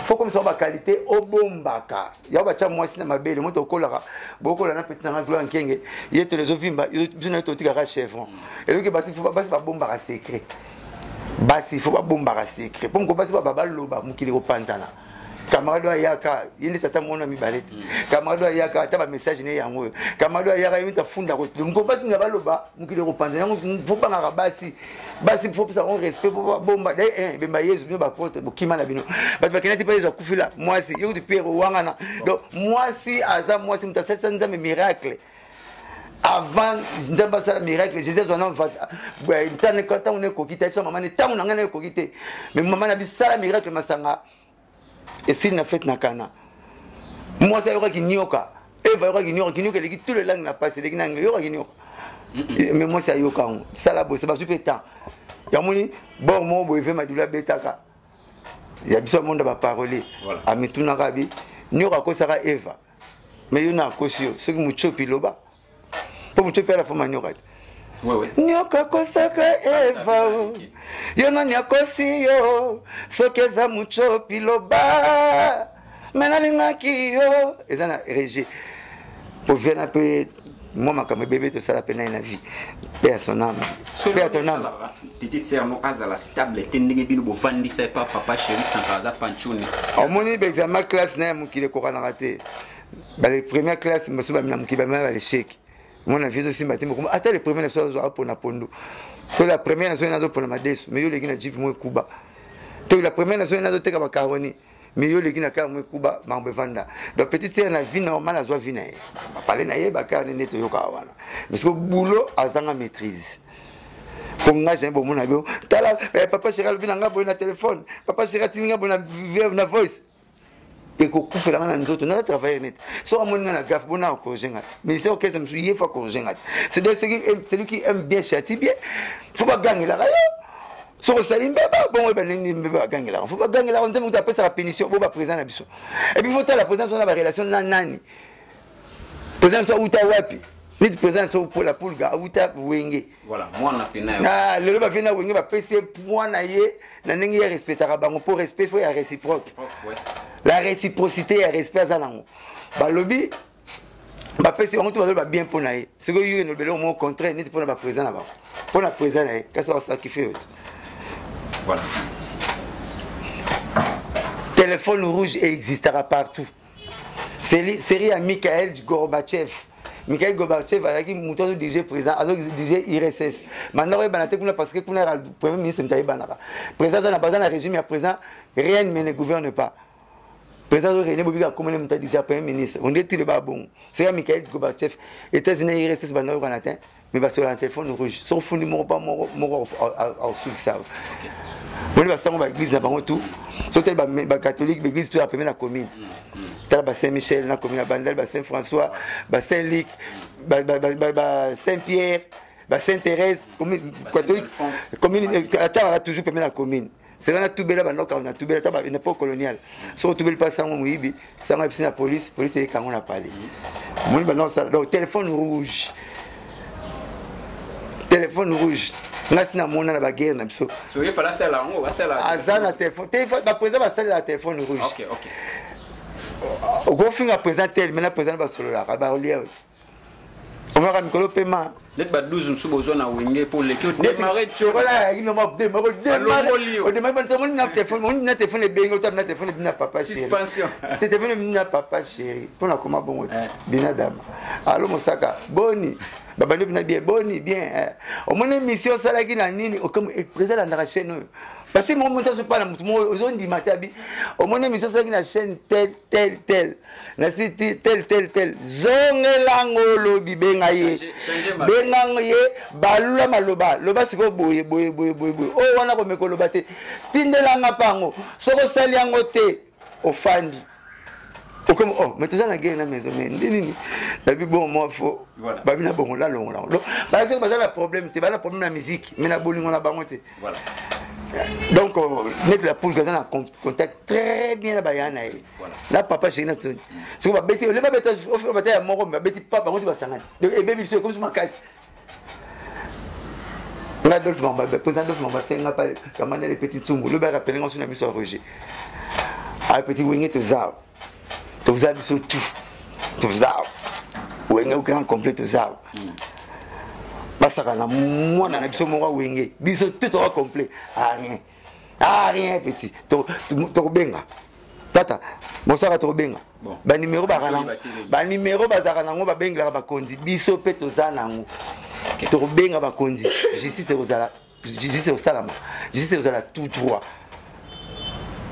Faut comme ça ba qualité au bombaka ya ba cha mwasi na mabele moto okolaka bokola na petit na gloire nkenge yeto les ovimba bino to tika chevron et donc basi faut basi ba bombaka secret basi faut ba bombaka secret pour ko basi ba baloba mukili ko panzana camarade ayaka yende tata mona mibalete camarade ayaka ta ba message ne yango camarade ayaka yinta funda ko ngo basi nga baloba mukili ko panzana faut pas ngaka basi faut ça on respect pour bomba dai bemba yezu no ba porte bokima na bino ba kenati pa yezu kufila moi si yo de pierre wangana donc moi si aza moi si mtasasa nzambe miracle avant nzamba sala miracle jésus on va ntane kata on ko kita ça maman ntango na ngana ko kite mais maman na bisala miracle masanga et s'il n'a fait na kana moi ça yora ki nyoka eva yora ki nyoka les tout le langue na passé les nanga yora ki nyoka mais moi c'est yokango ça la bosse ba super temps ya moni bon mo bo eve madula betaka ya biso monde ba parler a mituna kabi nyoka ko saka eva mais yona ko sio ce qui muchopi loba pour muchopi la fama nyoka nyoka ko saka eva yona nyako sio sokeza muchopi loba menalinga kiyo ezana régie pour venir un peu moi comme bébé tout ça la peine na vie paix à son âme paix à ton âme petite sœur no azala stable tendinge bino bo vandi sa papa chéri sankaza panchoni au moni examen classe na mu kile ko kana raté ba les première classe me souba mina mu kiba ma l'échec mon avis aussi matin comme attends les premières choses pour na pondo to la première nation nazo pour na desu mais yo le gina jipi mo kuba to la première nation nazo teka ba karoni mais yo leki na ka mo kuba mambe vanda donc petite sœur na vie normale azwa vie na ye ba parler na ye ba ka ne to yoka wana parce que boulot azanga maîtrise pour nga j'ai bon mon abi tala papa chéri vi na nga bo na téléphone papa chéri tinga bo na voice et ko kufela na nzoto na travailler net so amoni na gaf bona ko jenga mais c'est OK ça me souiller fa ko jenga c'est celui qui aime bien châtie bien faut pas gagner la so salimba bon ben nini mbeba gangela faut pas gangela on t'aime taper sa pénition bo ba présent na biso et puis faut la présence on a ba relation na nani présent toi uta wapi ni présent toi pour la pulga uta wenge voilà moi na pena ah le ba vient na wenge ba pc point na ye na ningi ya respectera bango pour respect faut ya réciproque la réciprocité et respect za nango ba lobby ba pc on tout va bien pour na ye ce que yo no belo au contraire ni pour na ba présent na ba pour na présent na ye qu'est-ce ça qui fait voilà. Téléphone rouge existera partout. Série à Mikhail Gorbatchev. Mikhail Gorbatchev a dit que le DG président, alors DG IRSS. Maintenant, il y a parce que le Premier ministre est président dans le régime, il y a président, rien ne gouverne pas. Président René Bobika, comme il a dit, Premier ministre, on dit que c'est bon. C'est Mikhail Gorbatchev, États-Unis IRSS, mais il va sur le téléphone rouge. Sauf que numéro pas mort au succès. On va s'en va l'église là-bas tout. Sauter ba catholique, l'église tout après la commune. T'as ba Saint-Michel, la commune, Bandel, ba Saint-François, ba Saint-Luc, ba Saint-Pierre, ba Sainte-Thérèse, commune catholique, commune a toujours permis la commune. C'est là tout belle là on a tout belle à une époque coloniale. Sur tout belle pas sans muibi, sans la police est quand on a parlé. Mon non ça donc téléphone rouge. Téléphone rouge. Nasina mona na baguerre na biso. So il fallait ça là, on va ça là. Azana téléphone. Téléphone ba président ba sala la téléphone rouge. OK. Au go finga président tel, mais na président ba solo la ba olier. On va ramicolo paiement. Net ba 12 msubo zona wenge pour les que démarrer voilà, il m'a démarrer. On démarre pas mon na téléphone bengo ta na téléphone bina papa chéri. Suspension. Téléphone bina papa chéri. Pour na comment bon bina dame. Allo Mosaka, boni. Baba bina bien boni bien. Au moins émission ça là qui na nini comme président na chaîne. Parce que moi je pas na mutu mo ozondi matabi. Au moins émission ça qui na chaîne tel. Na site tel. Zongelango lobi benga ye. Benga ye balula maloba. Loba siko boye. O wana ko mekoloba te. Tindelanga pango. Soko sali yango te ofandi. comme oh mais tout ça la guerre na maison mais ndini la bi bon moi faut ba bina bon là long donc ba c'est pas ça le problème c'est pas le problème la musique mais la bolingo na bango te voilà donc net la poule gazana en contact très bien la bayana là papa chez na c'est que ba beti le ba beta au fait ba ta moko ba beti papa ngo ti ba sangana donc et baby c'est comme ça ma casse Adolphe Mamba, président Adolphe Mamba, c'est un appel, comment les petits tsumbu, le bar rappelé, on a mis sur Roger. Ah, petit wingé, tu zao. Tu zao sur tout. Tu zao. Wingé, au grand complet, tu zao. Basakana, moi, on a mis sur mon wingé. Biso, tout aura complet. Ah, rien. Ah, rien, petit. Tu benga. Tata, bon, ça va te benga. Ba numéro, ba numéro, bazaranango, ba benga, ba kondi. Biso, pe, tu zanango. Tobenga bakonzi justice ozala justice ozala tout droit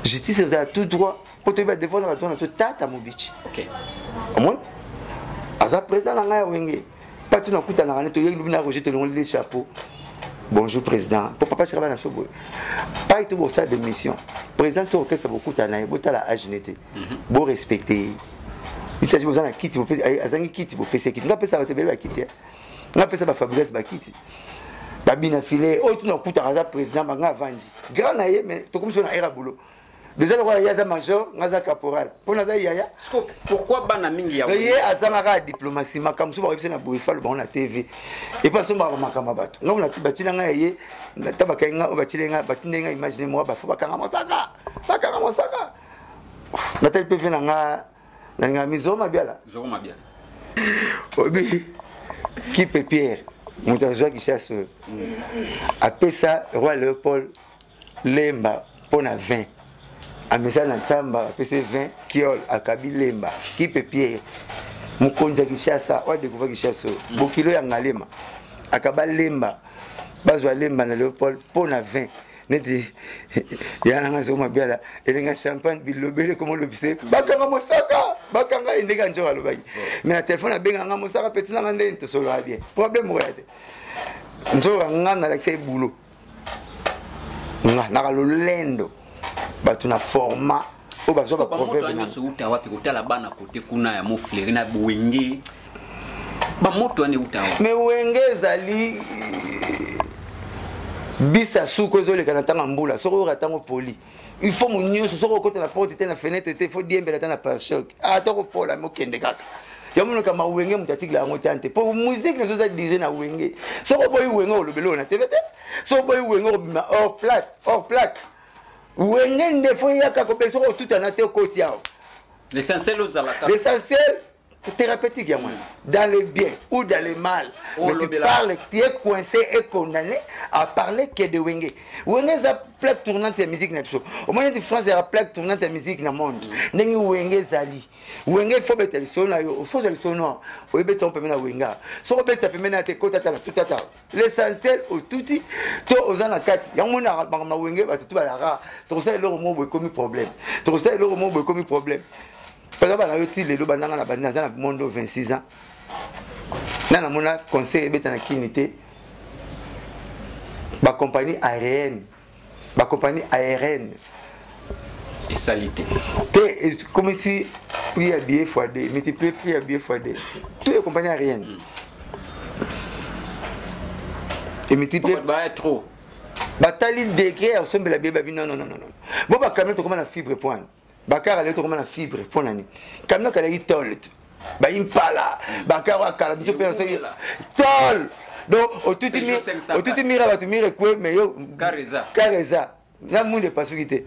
justice ozala tout droit pour te ba défendre la ton tata mobichi OK amon aza président na ngai wenge pas tout na kuta na to yengi na Roger to le chapeau bonjour président pour papa chiraba na sobo pas tout bon ça de mission président to que ça beaucoup ta na bota la agilité bon respecter il s'agit besoin na kiti azangi kiti bo pese kiti ngapesa ba te bela kiti nga pesa ba Fabrice Bakiti babina filé oh tu n'as pas président banga vandi grand naie mais to comme sur na era boulot déjà le roi yaza major ngaza caporal pour naza yaya pourquoi bana mingi ya ye azanga diplomatie makamso ba repse na boifal ba na TV et pas so ba makama bato nga na batina nga ye na tabaka nga obachilenga batindenga imagine moi ba foba kanga mosaka na tel PV na nga na nga mizoma biala obi qui peut Pierre mon joie qui chasse après ça roi Léopold lemba pour na 20 a mesa na tsamba pc 20 kiol akabi lemba qui peut Pierre mon konza qui chasse wa découvrir qui chasse bokilo ya ngalema akaba lemba bazwa lemba na Léopold pour na 20 neti yana ngazo mabiala elenga champagne bilobele comme l'obsé bakanga mosaka bakanga indeka njora lobaki mais na téléphone abenga nga mosaka petit nga ndeni to solo bien problème moyate njora nga na l'accès boulot nga na lolendo batu na format o bazo ba proverbe na so uta wapi kutala bana kote kuna ya mofleri na buwenge ba moto ane uta mais wenge zali bisa suko zole kana tanga mbula soko ratango poli il faut mon nyoso soko côté la porte était na fenêtre était faut dire mbela tana par choc ah toko pola mokende kaka yamuno kama wenge mutatikla yango tante pour musique les autres dirige na wenge soko boy wenge olobelo na TVT soko boy wenge obima hors plate wenge ndefo yaka ko peso tout en ate côté yao l'essentiel aux alaka l'essentiel thérapeutique ya moi dans le bien ou dans le mal mais tu parles tu es coincé et condamné à parler que de wenge za plaque tournante de musique na biso au moins de France la plaque tournante de musique na monde ndenge wenge zali wenge faut better le son yo faut le son noir o better on peut na wenga so ko better peut na te kota ta tout ata l'essentiel au touti to ozana kati ya mona ba wenge ba tout ba la ra to ça le mot comme problème to ça le mot comme problème. Par exemple, on a un monde de 26 ans. On a un conseil de la compagnie aérienne. La compagnie aérienne. Et salité. C'est comme si prix à billet x2, multiplié prix à billet x2. Toutes les compagnies aériennes. Et multiplié. Trop. Batali décret ensemble la billet. Non. Bon, bah, quand même, tu commences à fibre point. Bakar allait tomber la fibre pour l'année. Comme nous, il tolle. Bah, il pala. Bakar a calme. Je peux enseigner là. Tolle. Donc, au tout mire, tu mire quoi, mais yo. Careza. N'a monde pas souhaité.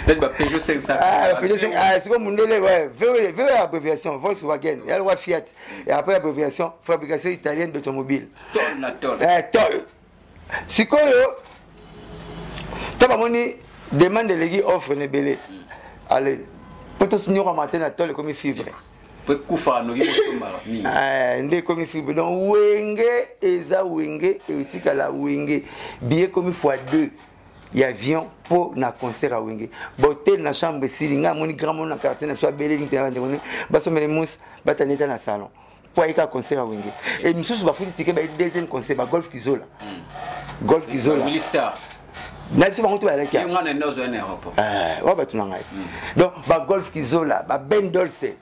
Peut-être Peugeot 500. Ah, Peugeot 500. Ah, c'est comme Mundele, ouais. Veux abréviation. Volkswagen. Il y a le roi Fiat. Et après abréviation, fabrication italienne d'automobile. Tolle. C'est quoi, yo? T'as pas moni. Demande de l'église offre ne belé. Allez, pour tout signer en matin à tolle comme fibre. Pour couper nos yeux ndé comme fibre. Donc wenge eza wenge et tika la wenge bien comme x2 y avion pour na concert à wenge. Botel na chambre silinga moni grand mon na quartier na soit belé n'intérêt de baso mele mousse bataneta na salon. Pour y concert à wenge. Et monsieur ba futi ticket ba deuxième concert ba golf kizola. Golf kizola. nabiso bango to balaki ngana ndozo en aéroport wa batuna ngai donc ba golf kizola ba Ben Dolce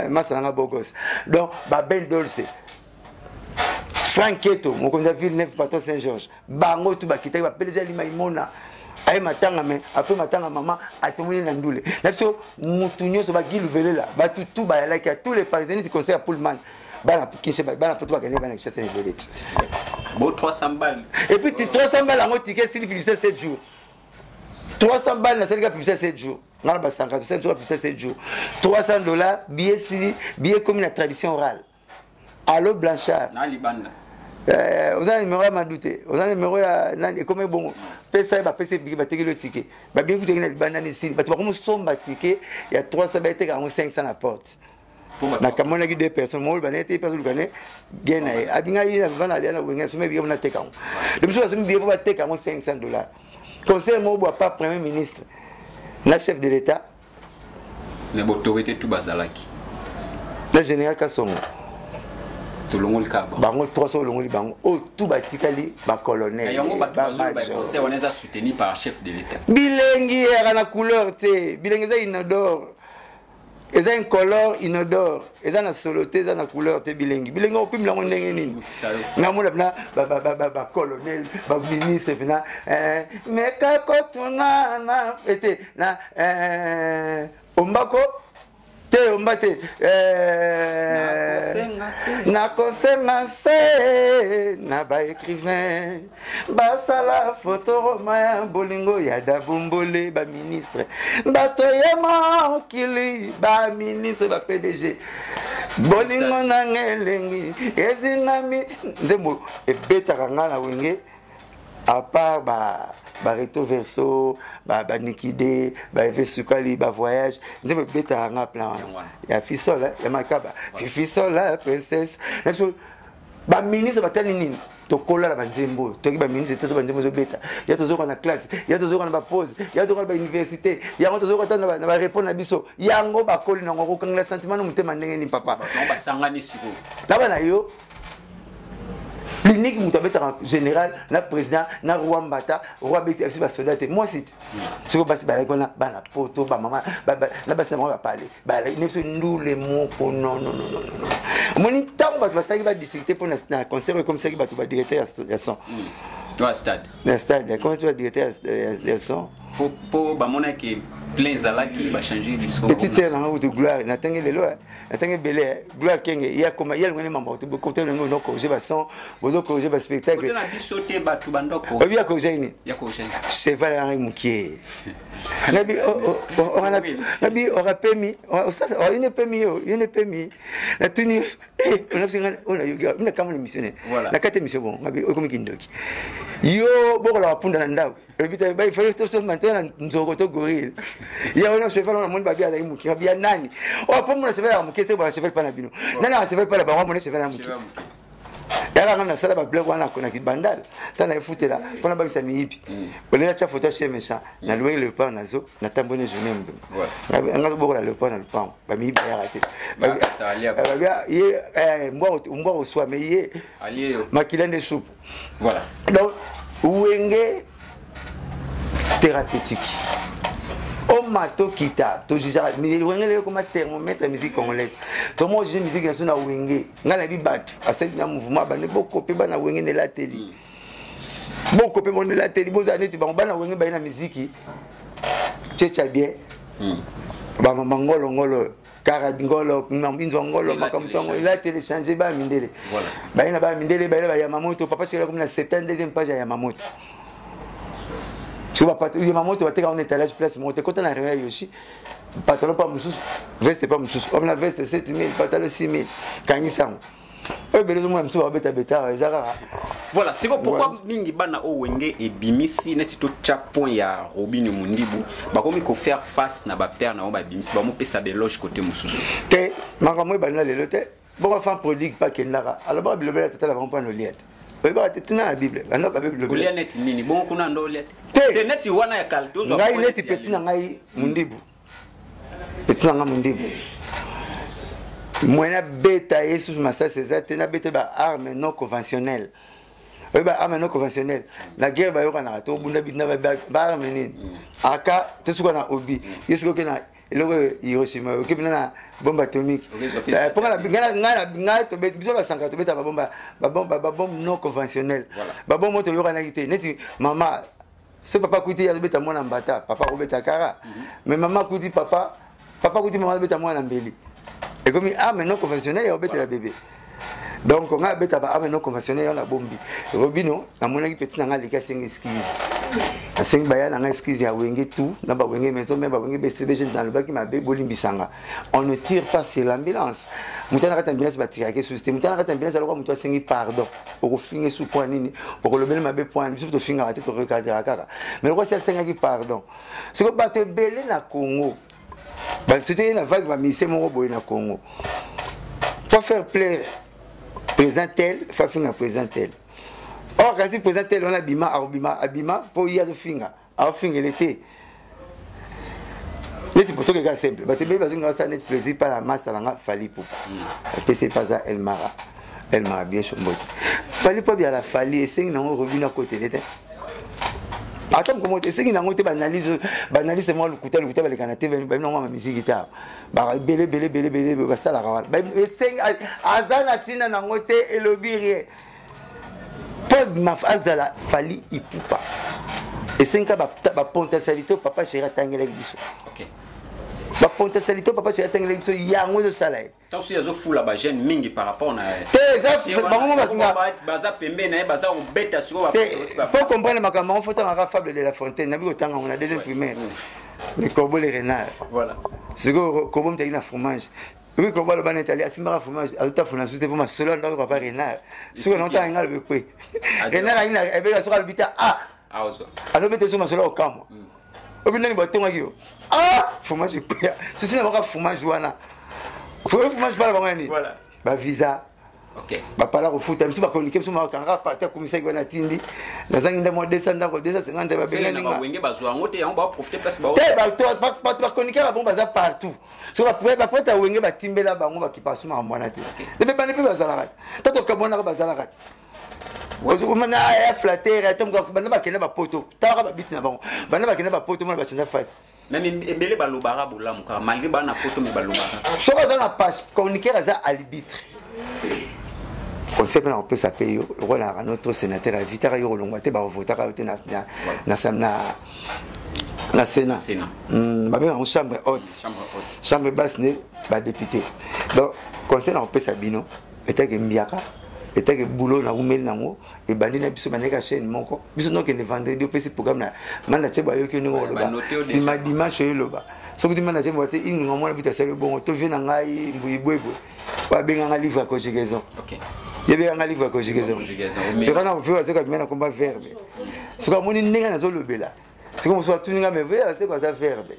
masanga bogos donc ba Ben Dolce Franketo mokonza Villeneuve Pato Saint-Georges bango to bakitaki ba peleza limaimona ay matanga me après matanga mama atomoni na ndule nabiso mutunyo so ba giluvelela ba tutu ba like tous les parisiens qui conseillent à Pullman bana kinche bana poto ba gagner bana chasse les belettes bon 300 balles et puis 300 balles en ticket si publicité 7 jours 300 balles na celle publicité 7 jours na ba 57 jours publicité 7 jours $300 billet si billet comme la tradition orale allo Blanchard na libanda vous avez le numéro à Madouté, vous avez le numéro à Nani, comme bon, PSA va passer le ticket. Bah bien que tu aies le banane ici, bah tu vas comme sombre ticket, il y a 300 bêtes qui ont 500 à la porte. Na kamona ki deux personnes, moi le banane, t'es personne le banane, bien naï. Abinga il a vendu à la ouinga, sommet bien on a técan. Le monsieur a sommet bien on a técan $500. Conseil moi bois pas premier ministre, la chef de l'État, l'autorité tout bazalaki, le général Kassongo. Tolongo le kaba. Bango 300 longo li bango. Oh tout batikali ba colonel. Yango ba conseil on est soutenu par chef de l'État. Bilengi era na couleur te. Bilengi za inodore. Eza incolore inodore. Eza na soloté eza na couleur te bilengi. Bilengi opim lango ndenge nini. Ngamona bna ba colonel, ba ministre bna mais kako tuna na ete na ombako te ombate na kosenga se na ba écrivain basala photo romaya bolingo ya dabumbole ba ministre bato yema kili ba ministre ba PDG bolingo na ngelengi ezingami nzembo ebetaka nga na wenge à part ba recto verso ba nikide ba evesukali ba voyage nzembo beta nga plan ya fisola ya makaba fisola princesse naso ba ministre batali nini tokola ba nzembo toki ba ministre teto ba nzembo zo beta ya tozoka na classe ya tozoka na ba pause ya tozoka ba université ya tozoka na ba répondre na biso yango ba koli na ngoko kangela sentiment no mutema ndenge ni papa ba sangani siko na bana yo l'unique moutabeta général na président na roi mbata roi besi ba soldat moi c'est ce que passe ba kona ba na poto ba maman na basi na ba parler ba ne se nous les mots non moni tant ba ça qui va discuter pour na concert comme ça qui va tout ba directeur à son toi stade comment tu vas directeur à son pour ba mona qui plein zalaki ba changer discours petit terre na de gloire na tangi lelo na tangi belé gloire kenge ya comme ya ngone mambo to côté ngo no ko je ba son bozo ko je ba spectacle côté na bisoté ba tu bandoko obi ya ko jeni ya ko jeni c'est pas la mukie nabi nabi on a permis une permis la tuni on a singa on a yoga une kama missionnaire la carte mission bon nabi ko mikindoki yo boko la punda ndao ebita ba ifere to maintenant nzoko to gorille ya on a chef on a monde ba bia la mukie bia nani o po mo chef la mukie c'est ba chef pas na bino nana chef pas la ba mo chef la mukie yala ngana sala ba black wana kona kibandal tana ifutela pona ba kisa miipi olela cha photo chez méchant na loué le pan nazo na tambone journée mbe nga boko la le pan na le pan ba miipi ya raté ba ye mbo o soit mais ye allié makilande soupe voilà donc wenge thérapeutique au mato kita to juger mais wenge comme thermomètre la musique congolaise to moi je musique na wenge ngala bi batu asali na mouvement ba ne boko pe ba na wenge ne la teli boko pe mon la teli boza neti ba na wenge ba na musique checha bien ba mangolo ngolo karabingolo mbinzo ngolo makamtongo il a téléchargé ba mindele voilà ba mindele ba Yamamoto papa c'est comme la 72e page ya Yamamoto. Tu vas pas Yamamoto va te on étalage place monter quand on a rien yoshi pantalon pas mususu veste pas mususu on a veste 7000 pantalon 6000 kangisang voilà c'est pourquoi mingi bana o wenge et bimisi neti to point ya Robin Mundibu bakomi ko faire face na ba père na ba bimisi ba mo pesa be loge côté mususu te makamwe bana lelo te bon fa prodigue pas kendara alors ba bilobela tata la pas no liette ba ba te tuna la bible anda ba bible le net nini bon kuna ndo liette te neti wana ya kaltozo ngai neti petit na ngai Mundibu petit na ngai Mundibu moi na beta yesu massa c'est na beta ba arme non conventionnelle Oui, bah, non conventionnel. La guerre, bah, il y a un bunda bitna, bah, menin. Aka, tout ce qu'on a obi. Il y a ce qu'on a, Hiroshima, ok, na bombe atomique. Pour la binga, to bet, biso ba sanga to bet ba bombe non conventionnelle. Ba bombe moto yo kana kité. Neti maman, ce papa kuti ya beta mwana mbata, papa ko beta kara. Mais maman kuti papa kuti maman beta mwana mbeli. Et comme mais non conventionnel, ya beta la bébé. Donc on a beta ba non conventionnel na bombi. Robino na mona ki petit na lika sengi excuse. Sengi baya na excuse ya wenge tout, na ba wenge maison même ba wenge BCBG dans le bac qui m'a bé bolimbisanga. On ne tire pas sur l'ambulance. Mutana kata ambulance ba tira ke système. Mutana kata ambulance alors mutu sengi pardon. Oko finge sous point nini, oko lobele mabe point, biso to finga ate to recadrer kaka. Mais le c'est sengi pardon. Ce que ba te belé na Congo. Ba c'était une vague va misser mon robot na Congo. Pour faire plaire présent tel, fa finga présent tel. Or quand il présent tel on abima pour y a finga. A finga l'été. L'été pour tout que simple. Ba te be ba zinga ça net plaisir par la masse la fali pour. PC pas ça elle m'a bien chombo. Fali pas bien la fali et sing na revenu à côté l'été. Attends comment tu sais qu'il n'a pas banalise moi le couteau avec la TV ben non ma musique guitare ba belé ba ça la rawal ben sing azana tina na ngote et le biré pod ma azala fali ipupa et cinq ba potentialité papa chéri tangela biso. OK ba potentialité papa chéri tangela biso yango zo sala tant si yazo fula ba jeune mingi par rapport na teza bango ba baza pembe na baza ko beta siko ba pour comprendre makambo on faut tanga fable de La Fontaine nabi otanga on a deuxième primaire les corbeaux les renards voilà ce que corbeau m'tali na fromage oui corbeau le ban italien asimba fromage alta fona sous pour ma solo ndo ko pas renard ce que on tanga ngal be kwe renard ina ebe ka sura bita ozo alors bete sur ma solo au kamo obinani batonga kio fromage kwe ceci na ba fromage wana fromage pas la bangani voilà ba visa. OK ba pala ko futa biso ba communiquer biso ma kanga parti komisa ko na tindi na zangi nda mo 200 ko 250 ba benga ba wenge ba zo ngote yango ba profiter parce ba te ba to ba communiquer ba bon baza partout so ba preta wenge ba timbela bango ba kipasu ma mwana te de ba ne pe bazala rat tato ka bona ba bazala rat ozo mana ya flatter atom ko bana ba kena ba poto ta ba biti na bango bana ba kena ba poto mo ba chanda face même ebele ba lobara bolamu ka malgré ba na poto me ba lobara so ba za na page communiquer za arbitre. On sait qu'on peut s'appeler notre sénateur à Vitara Yorolongwate va voter na Sénat. En chambre haute. Chambre basse, ba député. Donc, conseil on peut s'abino. Et que Miaka, et que boulot na umel nango et bandina biso baneka chaîne moko. Biso no que le vendredi au PC programme na manda cheba yo que ngo loba. Si ma dimanche yo loba. Ce que tu m'as dit, c'est une maman qui t'a bon, tu viens en aïe, bouibouibou. Pas bien un livre à conjugaison. OK. Il y a un livre à conjugaison. C'est quand on veut, c'est quand on combat verbe. C'est quand on est né dans le bela. C'est comme soit tout le monde me veut, c'est quoi ça verbe.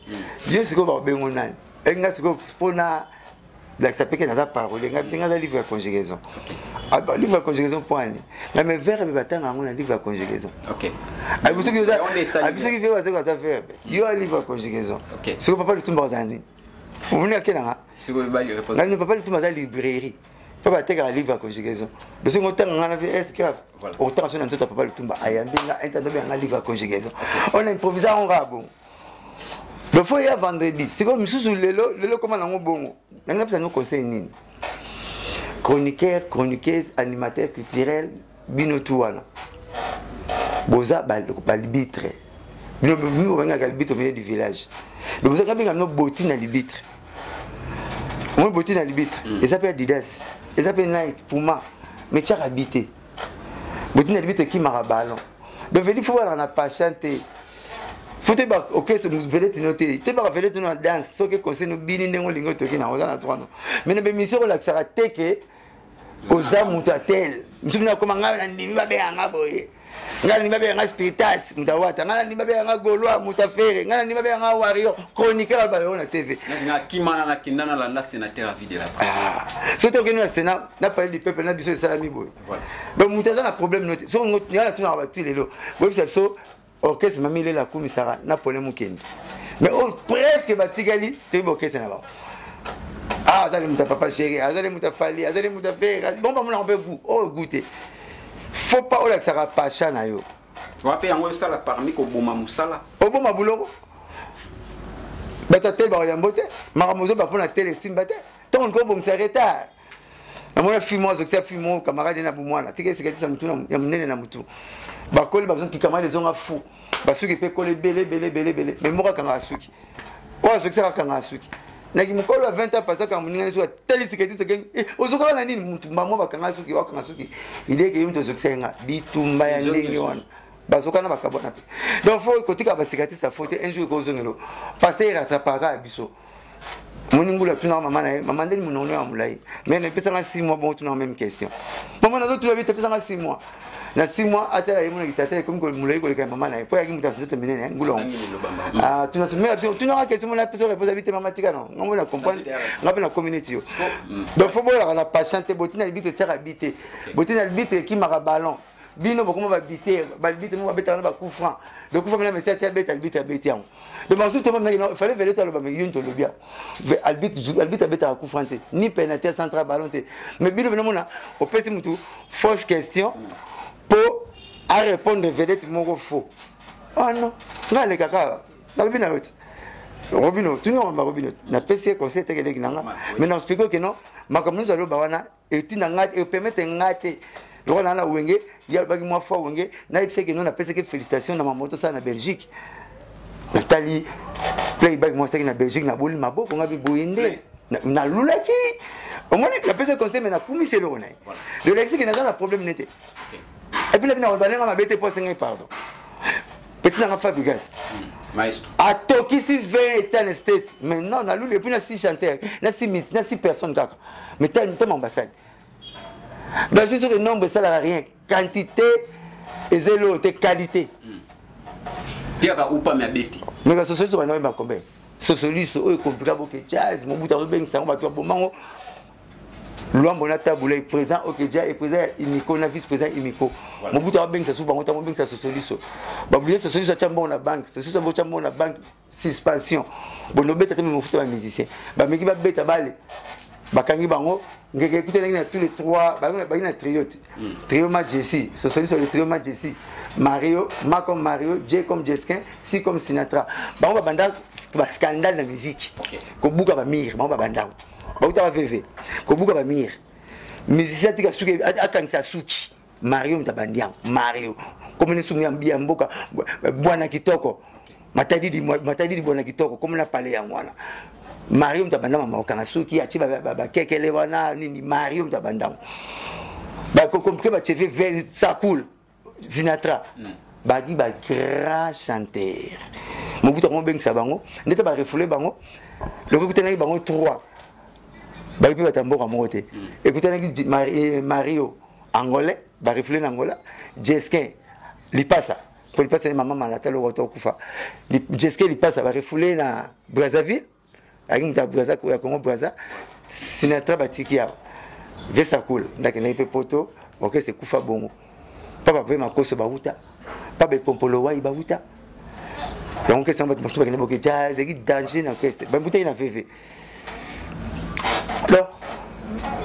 Dieu c'est comme ben on a. Et nga c'est comme pour na la ça peut que na parole, nga tinga za livre à conjugaison. Ah bah livre à conjugaison point. Mais mes verbes batanga on a livre à conjugaison. OK. Ah vous qui fait c'est quoi ça verbe. Il y a un livre à conjugaison. OK. C'est papa le tumba zani. Vous venez à quel endroit? Si vous voulez répondre. Là ne papa le tumba za librairie. Papa te un livre à conjugaison. Parce que autant on a vu est grave. Autant on a tout papa le tumba ayambi là entendre bien un livre à conjugaison. On a improvisé en rabo. Le faut y a vendredi. C'est comme sous le comment on bon. On a besoin de conseils nini. Chroniqueur, chroniqueuse, animateur culturel, binotouana. Boza balbitre. Nous on a galbitre au milieu du village. Donc vous avez nos bottines à libitre. Mon bottine à libitre. Ils s'appellent Adidas. Ils s'appellent Nike, Puma. Mais tu as habité. Bottine à libitre qui m'a ballon. Donc il faut voir on a pas chanté. Faut te battre. OK, c'est vous venez te noter. Tu vas venir te noter danse. Ce que conseille nous bini n'engo lingo toki na ozana trois non. Mais na mission la sera teke oza mutatel. Msumina koma ngaba ndimi babe anga boye. Ngala ndimi babe anga spiritas mutawata. Ngala ndimi babe anga golwa mutafere. Ngala ndimi babe anga wario chroniqueur ba on TV. Na kimana na kindana la nda sénateur à vie de la presse. Surtout que nous au Sénat n'a pas eu du peuple na biso salami boye. Donc mutaza na problème noté. So ngala tuna ba tu lelo. Boye ça so orchestre mami la commissara Napoléon Mukendi. Mais presque batigali tu orchestre na ba. Azali muta papa chéri, azali muta fali, azali muta faire. Bon ba mon on peut goûter. Oh goûter. faut pas ola sera pacha na yo wape yango sala parmi ko boma musala oboma buloko bata tel ba yambote maramozo ba pona tel simba te ton ko bom retard na mona fimo zo kia fimo camarade na bumwana tike sikati sa mutu ya munene na mutu ba koli ba zonki camarade zonga fou ba suki pe kole belé mais moka kanga suki o zo kia kanga suki na ki mukolo 20 ans passé quand muninga so tel sikati se geng ozokola na nini mutu mamo ba kanga suki wa kanga suki ide ke yumto zo kia bitumba ya ndenge wana bazokana bakabona pe donc faut kotika basikati sa faute un jour ko zongelo passer rattrapera biso moningula tuna mama na mama ndeni munono ya mulai mais ne pesa 6 mois bon tuna même question maman na d'autres la vie te pesa 6 mois na 6 mois ata yemo na kitata comme ko mulai ko le mama na po ya ki mutas ndoto menene ngula ah tuna somela tuna question mona pesa repose vite mama tika non ngombo na comprendre ngape na community yo donc faut bola na patiente botina bite tchaka bite botina bite ki mara ballon bino bakoma babite balbite mo babeta na bacoup franc donc faut même essayer de beta albite betian de manzo to même il fallait veler le bamé yunto le bien albite beta coup franc ni pénalité central ballon te mais bino bino mona au pesi mutu fausse question pour à répondre vedette moko faux oh non ngale kaka na bino yote Robino, tout le monde va Robino. Na PC conseil te keleki nanga. Mais non explique que non, ma comme nous allons bawana et tinanga et permettre ngate. Le roi nana wenge, il y a bagi moi fois wenge, na ipse que non na PC que félicitations dans ma moto ça na Belgique. Nathalie play bag moi ça na Belgique na boli mabo ko ngabi boyende. Na lulaki. Au moins la PC conseil mais na kumi c'est le roi. Le lexique n'a pas problème n'était. Et puis là on va aller ma bête pour 5 pardon. Petit dans Fabrigas. Maestro. A Toki si 20 états state. Mais non, na lulu et puis na 6 chanteurs, na 6 personnes kaka. Mais tel ambassade. Donc je suis sûr que le nombre ça n'a rien. Quantité et zéro de qualité. Pierre ou pas ma bête. Mais la société va n'avoir pas combien. Socialiste eux compliqué beaucoup jazz, mon bout à rebeng ça on va tout bon. Luambo tabula présent Okedia et présent Imiko na vice président Imiko. Mon bout à rebeng ça sous bango mon beng ça socialiste. Ba oublier socialiste ça chambo na banque, socialiste ça chambo na banque suspension. Bono beta te me futa musicien. Ba meki ba beta bale. Bakangi bango ngeke écouter na tous les trois ba na trio trio ma Jesse socialiste le trio ma Jesse Mario Ma comme Mario J comme Jeskin C comme Sinatra bango ba banda ba scandale na musique ko buka ba mir bango ba banda ba uta ba VV ko buka ba mir musicien tika suki akangisa suki Mario mtabandia Mario comme ni sumi ambia mboka bwana kitoko matadi di bwana kitoko comme na pale ya mwana Mario mtabanda mama okanga suki achi ba kekele wana nini Mario mtabanda ba ko compliqué ba TV vers ça cool Sinatra ba di ba grand chanteur mobuta mo beng sa bango ndeta ba refoulé bango le écouter na bango 3 ba puis ba tamboka moté écouter na Mario angolais ba refoulé na Angola Jeskin lipasa pour lipasa maman malata le retour kufa Jeskin lipasa ba refoulé na Brazzaville Aïe, Braza, Congo Braza, Sinatra Batikia, Vesa cool, Nakene Poto, ok, c'est Koufa Bongo. Papa peut m'accoster Baouta, Papa Pompoloa, Baouta. Donc, c'est un peu de jazz, c'est danger dans l'orchestre. Bambouta, il a fait. Alors,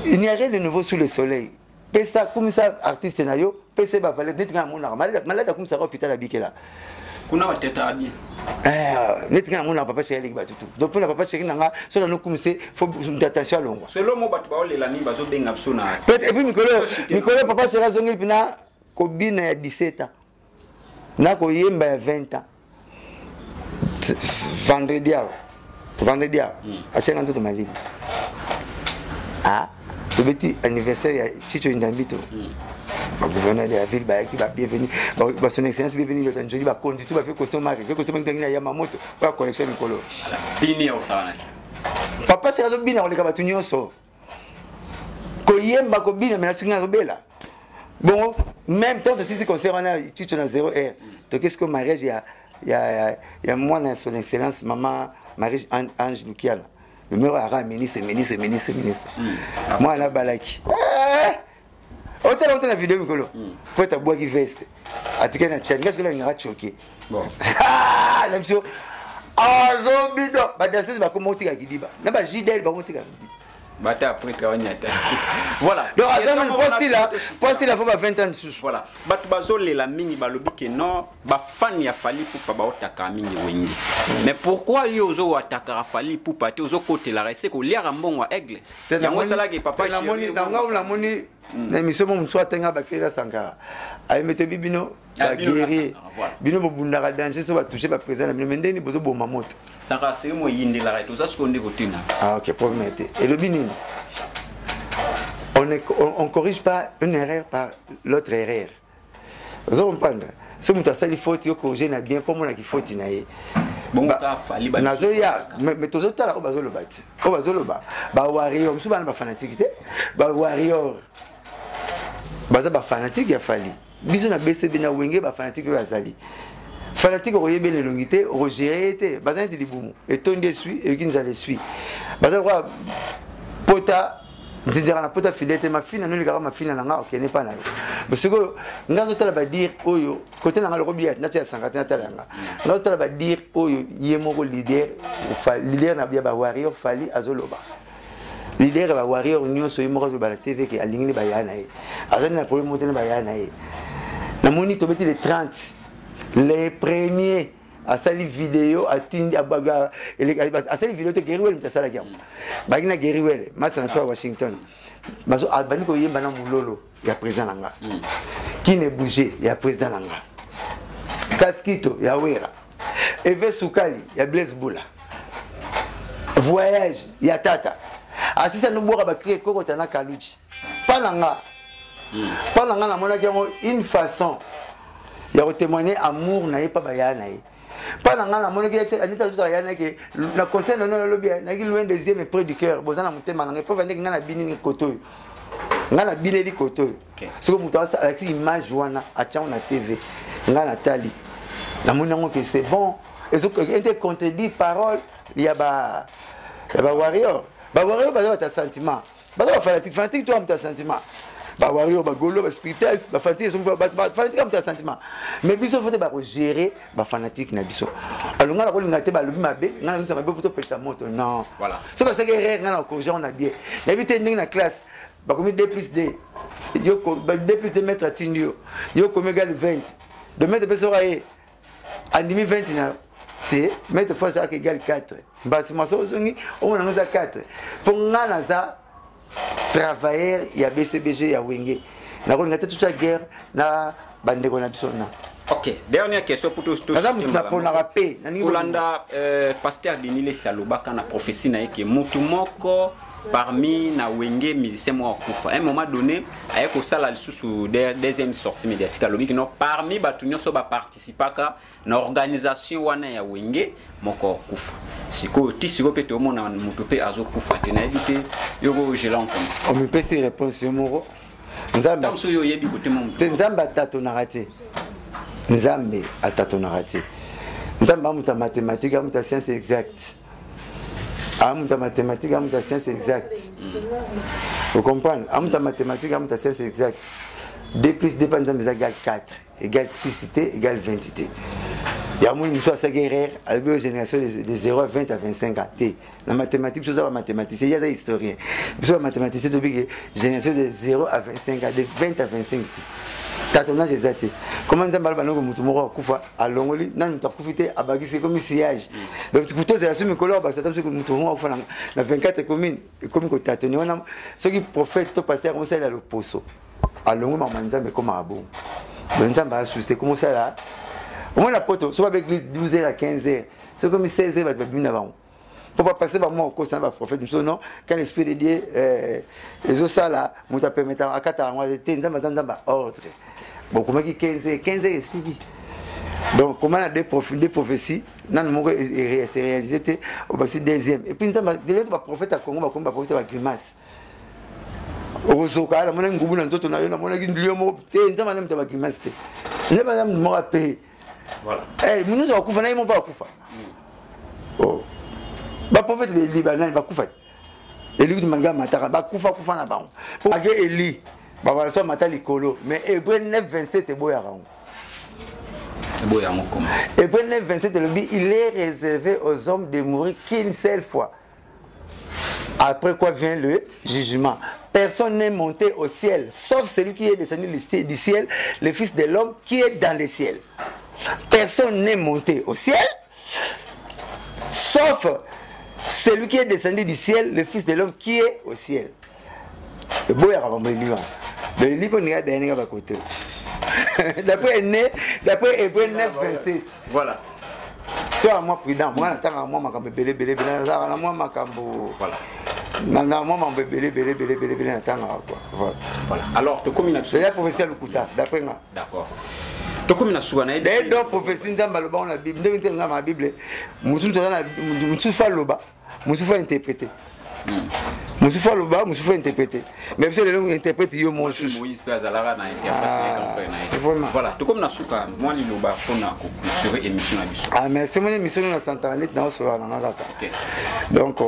il n'y a rien de nouveau sous le soleil. Pesa, comme ça, artiste Nayo, Pesa va valer, n'est-ce pas mon arme, malade comme ça, hôpital à Bikela. Kuna wateta bien netinga mona papa chéri ba tutu donc pour la papa chéri nanga so na comme c'est faut attention longo selon mo batu ba olela ni bazo benga psona peut et puis Nicolas papa chéri zongi pina ko bina ya 17 ans na ko yemba ya 20 ans vendredi a chéri nzoto malini ah le petit anniversaire ya Chicho Ndambito le gouverneur de la ville qui va bienvenue son excellence bienvenue le Tanjoli va conduire tout va faire costume marque fait costume ngina ya Yamamoto va collection Nicolo bini au sana papa c'est razo bina oleka batu nyonso ko yemba ko bina mais na singa zo bela bon même temps aussi si concernant Chicho na 0R donc qu'est-ce que mariage il y a moi na son excellence maman Marie Ange Lukiala le meilleur ara ministre moi na balaki on a vidéo Mikolo. Pour ta bois qui veste. Atika na chan, qu'est-ce que là il a choqué. Bon. Ah, la mission. Ah, zombie do. Ba danseuse ba ko moti ka kidiba. Na ba jidel ba moti ka. Bata après Kawanyata. Voilà. Donc, pour si la fois 20 ans de voilà. Batu bazole la mingi balobi que non, ba fan ya fali pour pas ba otaka mingi wengi. Mais pourquoi yo zo ataka fali pour pas ozo côté la reste ko liara mbongo aigle. Ya moi sala ke papa chéri. Na moni na mission mo mtwa tenga bakela Sankara. Ay mete bibino ba guérir. Bino bo bundaka danger so ba toucher ba président na bino mendeni bozo bo mamoto. Sankara c'est mo yinde la reste. Ça ce qu'on dit kotina. Ah OK, problème était. Et le bini on corrige pas une erreur par l'autre erreur. Vous comprenez? Si vous avez fait faute, vous corrigez bien comme on a fait faute. Bon, fali ba. Mais tous autres là, on va le battre. On va le battre. Ba warrior, nous sommes pas fanatiques. Ba warrior. Ba fanatique ya fali. Biso na BCB na wenge ba fanatique ba zali. Fanatique au yebe longité, au gérer té. Ba zan ti libumu. Et ton dessus et qui nous a les suit. Ba za quoi pota ndizera na pota fidèle ma fille na no ligara ma fille na nga okene pa na yo parce que ngazo tala ba dire oyo côté na nga lo biya na tia 50 na tala nga ngazo tala ba dire oyo yemoko leader leader na bia ba warrior fali azoloba leader ba warrior nyonso yemoko zo ba la TV ke alingini ba yana e azani na problème monter ba yana e na moni to beti les 30 les premiers à sali vidéo à tindi à baga à sali vidéo te Geriwel mtasala kiam bagina Geriwel match na fois Washington mazo albani ko yemba na mulolo ya président nanga qui ne bouger ya président nanga Kaskito ya Wera Eve Sukali ya Blaise Bula voyage ya Tata asisa no boka ba créer koko tana Kaluchi pas nanga na mona kiamo une façon ya témoigner amour na yepa ba ya na ye pas dans la monnaie qui Anita tout ça yana que la conseil non le bien na qui loin deuxième et près du cœur bozana mutema na pas vendre ngana bini koto ngana bileli koto ce que muta ça avec image wana acha na TV ngana tali na mona ngo que c'est bon et ce que contredit parole il y a ba warrior ba ta sentiment ba fanatique toi ta sentiment ba warrior ba golo ba spirites ba fanatique so ba fanatique am ta sentiment mais biso faut ba gérer ba fanatique na biso alunga la ko linga te ba lobi mabe ngana so mabe poto pesa moto non voilà so ba seke erreur ngana ko on a bien na bité nding na classe ba komi 2+2 yo ko ba 2+2 mettre tindio yo komi égal 20 de mettre peso raé andimi 20 na te mettre fois ça égal 4 ba si maso zongi on a 4 pour ngana za travailleur ya BCBG ya wenge na ko ngata toute la guerre na bandeko na biso na. OK, dernière question pour tous Olanda pasteur Dinile Saloba kana prophétie na yeke mutu moko parmi na wenge musicien mo akufa. À un moment donné, ayeko sala lisusu deuxième sortie médiatique alobi no parmi batu nyonso ba participaka na organisation wana ya wenge moko akufa. Siko tisiko pete omona mutu pe azokufa te na ebite yoko gelant comme. On me pèse réponse moko. Nzambe tamso yo yebi kote mo. Nzambe atato na raté. Nzambe atato na raté. Nzambe amuta mathématique amuta science exacte. Amuta mathématique amuta science exacte. Vous comprenez? Amuta mathématique amuta science exacte. 2+2 par exemple égale 4 égale 6 égale 20 t. Il y a une chose à guerre à la génération de 0 à 20 à 25 ans. La mathématique, c'est mathématicien, il y a des historiens. Les mathématiciens, c'est une génération de 0 à 25 ans, de 20 à 25 ans. Tatonnage exact. Comment ça va le moutoumoro kufa à Longoli, non, nous avons profité à Bagui, c'est comme sillage. Donc, tu peux te dire, c'est une couleur, parce que tu as moutoumoro kufa dans 24 communes, comme que tatonné. Ceux qui prophètent, tu passes comme ça, il y a le poso. À Longoli, mais mais comme à Abou. Donc, ça va susciter comme ça là. Au moins la poto, soit avec 12h à 15h, c'est comme 16h, va être bien avant. Pour pas passer par moi au cours d'un prophète, non, quand l'esprit de Dieu, les autres ça là, nous t'a permis à 4 ans, de tenir ordre. Bon, comment 15h et 6. Donc, comment on a des prophéties, nous avons réalisé au deuxième. Et puis, nous avons des prophètes à Congo, comme prophète à Grimace. Ozoka, la monnaie ngubu na nzoto na yo na monnaie ndio mo te nzama na mtaba Grimace. Nzama na mo payer. Voilà. Eh, nous avons kufa na yimo ba kufa. Oh. Ba prophète de Libanais ba kufa. Eli du manga mataka ba kufa na ba. Pour age Eli ba ba so matali kolo mais Hébreu 9:27 boya rango. Boya mo comme. Hébreu 9:27 le dit il est réservé aux hommes de mourir qu'une seule fois. Après quoi vient le jugement. Personne n'est monté au ciel, sauf celui qui est descendu du ciel, le Fils de l'homme qui est dans le ciel. Personne n'est monté au ciel, sauf celui qui est descendu du ciel, le Fils de l'homme qui est au ciel. D'après Hébreux 9, 27. Voilà. Toi, moi, prudent. Moi, j'attends moi, ma belé, belé, belé. Moi, ma cambo. Voilà. Moi, ma belé, belé, belé, belé, belé. Voilà. Alors, tu communes c'est la prophétie le Kouta, d'après moi. D'accord. Tu communes souvent. Dès donc, prophétie, nous avons dans la Bible. Nous avons dans la Bible. Nous sommes loba. Nous sommes interprétés. Nous sommes loba, nous sommes interprétés. Même si les langues interprètent, ils ont mon chouchou. Moïse Péazalaga n'a interprété. Voilà. Tu communes souvent. Moi, les loba, on a culturé émission à Bissau. Ah, mais c'est mon émission dans la Santanite, dans le donc,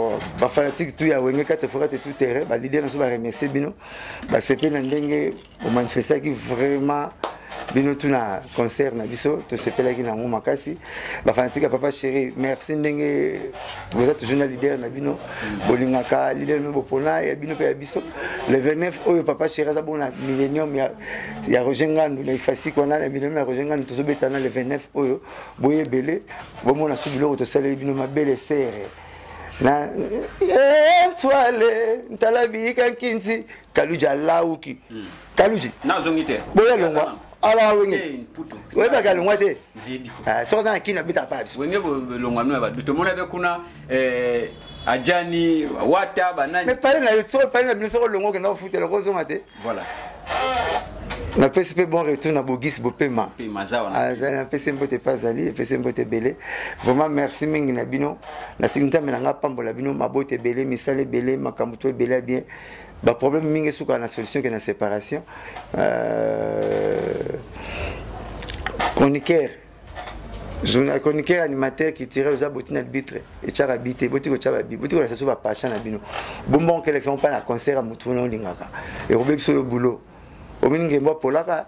les fanatiques, tout y a oué, quand tu feras tout terrain, l'idée de remercier Bino. C'est pas un manifestation qui vraiment. Bino tout na concert na biso to sepela ki na ngo makasi ba fanatique papa chéri merci ndenge vous êtes toujours leader na bino bolingaka leader no bopona ya bino pe ya biso le 29 oyo papa chéri za bona millennium ya rojengandu na ifasi ko na millennium ya rojengandu to zobetana le 29 oyo boye belé bomona subilo to sala bino mabele serre na toile ntalabi kankinzi kaluja lauki kaluji na zongite boye longwa ala wenge we ba galo ngwate so za kina bita pa biso wenge longwa no ba to mona be kuna ajani wata banani mais parle na so parle na biso longo ke na fuite le kozo mate voilà na PCP bon retour na Bogis Bopema na PCP pas ali PCP belé vraiment merci mingi na bino na sinta menanga pambola bino mabote belé misale belé makambuto belé bien ba problème mingi suka na solution que na séparation chroniqueur chroniqueur animateur qui tirait aux abotines arbitre et charabité botiko chababi botiko la saso ba passion na bino bonbon que l'élection pas na concert à mutuno lingaka et robé so boulot au mingi mbo polaka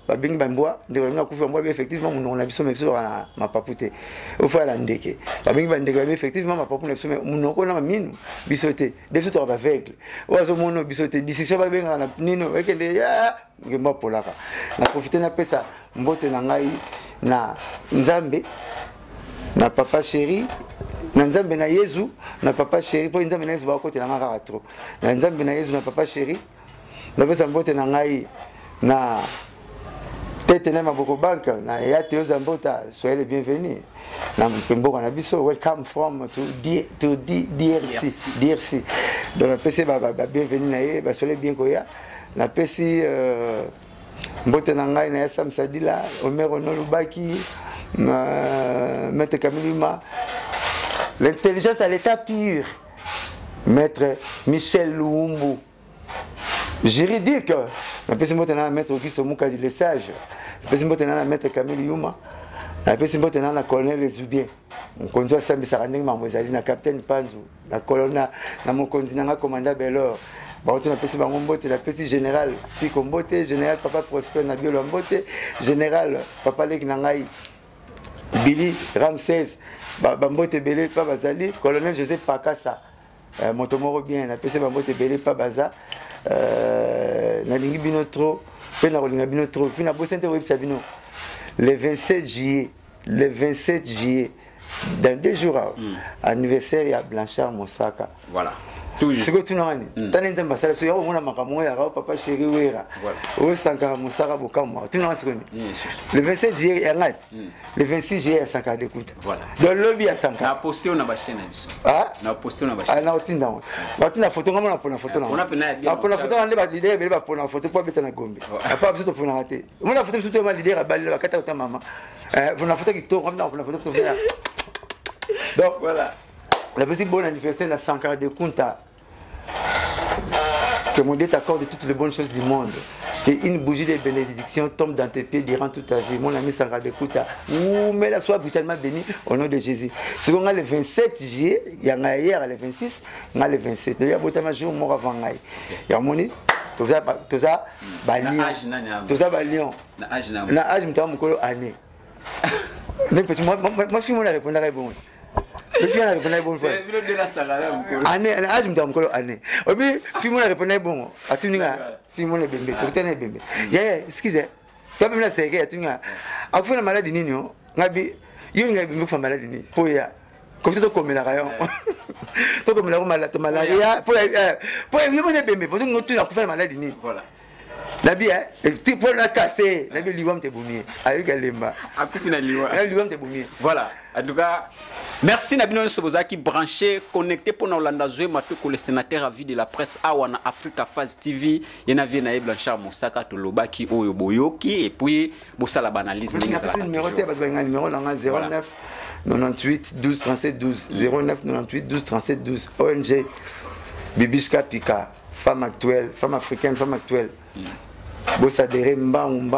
ba bingi bamboa ndeko nga kufa mbo effectivement mon na biso meso na mapapute au fois la ndeke ba bingi bandeko effectivement mapapute na biso mon ko na minu bisote deso to ba aveugle ozo mono bisote discussion ba benga na nino ekende ya ngembo polaka na profiter na pesa mbote na ngai na nzambe na papa chéri na nzambe na Yesu na papa chéri po nzambe na Yesu ba kote na ngaka trop na nzambe na Yesu na papa chéri na pesa mbote na ngai na tete na maboko banka na yate yo zambota soyez les bienvenus na mpembo na biso welcome from to DRC donc la PC ba bienvenue na ye ba soyez bien koya na PC mbote na ngai na Sam Sadila Omero no Lubaki maître Kamilima l'intelligence à l'état pur maître Michel Lumbu juridique na pesi mbote na maître Auguste Mukadi le sage na pesi mbote na maître Camille Yuma na pesi mbote na colonel Zubien mokonzi asambi sarandeng mamwezali na capitaine Panzu na colonel na mokonzi na commandant Belor baoto na pesi bango mbote na pesi général Pico Mbote général papa Prosper na Biolo Mbote général papa Lek na ngai Billy Ramsès ba mbote belé pa bazali colonel Joseph Pakasa motomoro bien na pesi ba mbote belé pa baza na lingi bino trop pe na lingi bino trop puis na bosente website bino le 27 juillet dans 2 jours anniversaire à Blanchard Mosaka voilà c'est que tu n'as pas tant d'intérêt ça c'est on a makamwa ya papa chéri wera o Sankara Mosaka bokamwa tu n'as pas le 27 juillet ya ngai le 26 juillet ya Sankara de Kuta voilà dans lobby ya Sankara na posté on a ba chaîne biso na posté on a ba chaîne na otinda na photo ngamo na pona photo na on a pena na pona photo na ba leader be ba pona photo po beta na Gombe apa biso to pona raté on a photo biso to ma leader ba ba kata ta mama pona photo qui to on pona photo to faire donc voilà la petite bonne anniversaire de Sankara de Kunta. Que mon Dieu t'accorde toutes les bonnes choses du monde. Que une bougie de bénédiction tombe dans tes pieds durant toute ta vie. Mon ami Sankara de Kunta. Mais la sois brutalement béni au nom de Jésus. C'est qu'on a le 27 juillet, il y a hier le 26, il y a le 27. Il y a un jour mort avant. Il y a mon tout ça, balion. Tout ça, balion. Na âge, je me suis dit, année. Mais moi, je suis mon répondre à bon. Le film a répondu bon. Année, je me dis encore année. Obi, film a répondu bon. À tout niveau, film est bébé. Tout est bébé. Excusez. Tu as même la série à tout niveau. À fois la maladie nino, ngabi, il y a une maladie ni. Pour ya. Comme ça, tu comme la rayon. Tu comme la malaria. Pour il y a des bébés. Pour ça, nous tu as fait maladie ni. Voilà. Nabi, tu peux la casser. Nabi, l'Iwam te boumie. Avec Galemba. Après, finalement, l'Iwam te boumie. Voilà. En tout cas, merci Nabino Sobozaki, branché, connecté pour Nolanda Zoé Matoko, le sénateur à vie de la presse Awana Africa Phase TV. Il y a Nae Blanchard Moussaka, Tolobaki, Oyo Boyoki, et puis Boussala Banalise. Numéro 09 98 12 37 12. 09 98 12 37 12. ONG Bibiska Pika, femme actuelle, femme africaine, femme actuelle. Bossa dere mbang.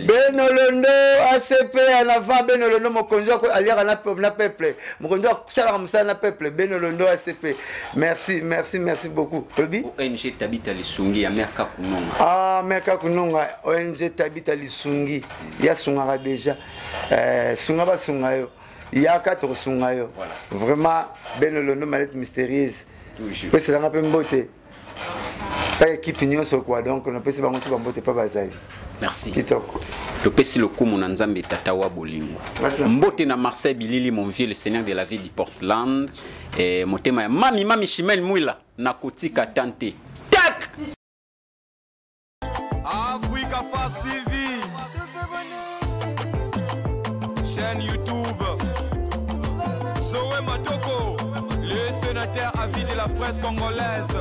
Benolondo ACP en avant Benolondo mokonzo ko aliara na peuple mokonzo sala kamsa na peuple Benolondo ACP. Merci beaucoup. ONG Tabita Lisungi ya Merka Kunonga. Merka Kunonga ONG Tabita Lisungi ya sungara déjà sunga ba sungayo ya 4 sungayo. Vraiment Benolondo malette mystérieuse. Toujours. C'est la peu beauté. Pas équipe nyonso quoi, donc on a pas pas bazali. Merci. Le pesi le coup mon nzambe tatawa bolingo. Mbote na Marseille Bilili mon vieux le seigneur de la ville de Portland et motema mami Chimel Mouila na kotika tante. Tac. Africa Fast TV. Chaîne YouTube. Zoé Matoko, le sénateur à vie de la presse congolaise.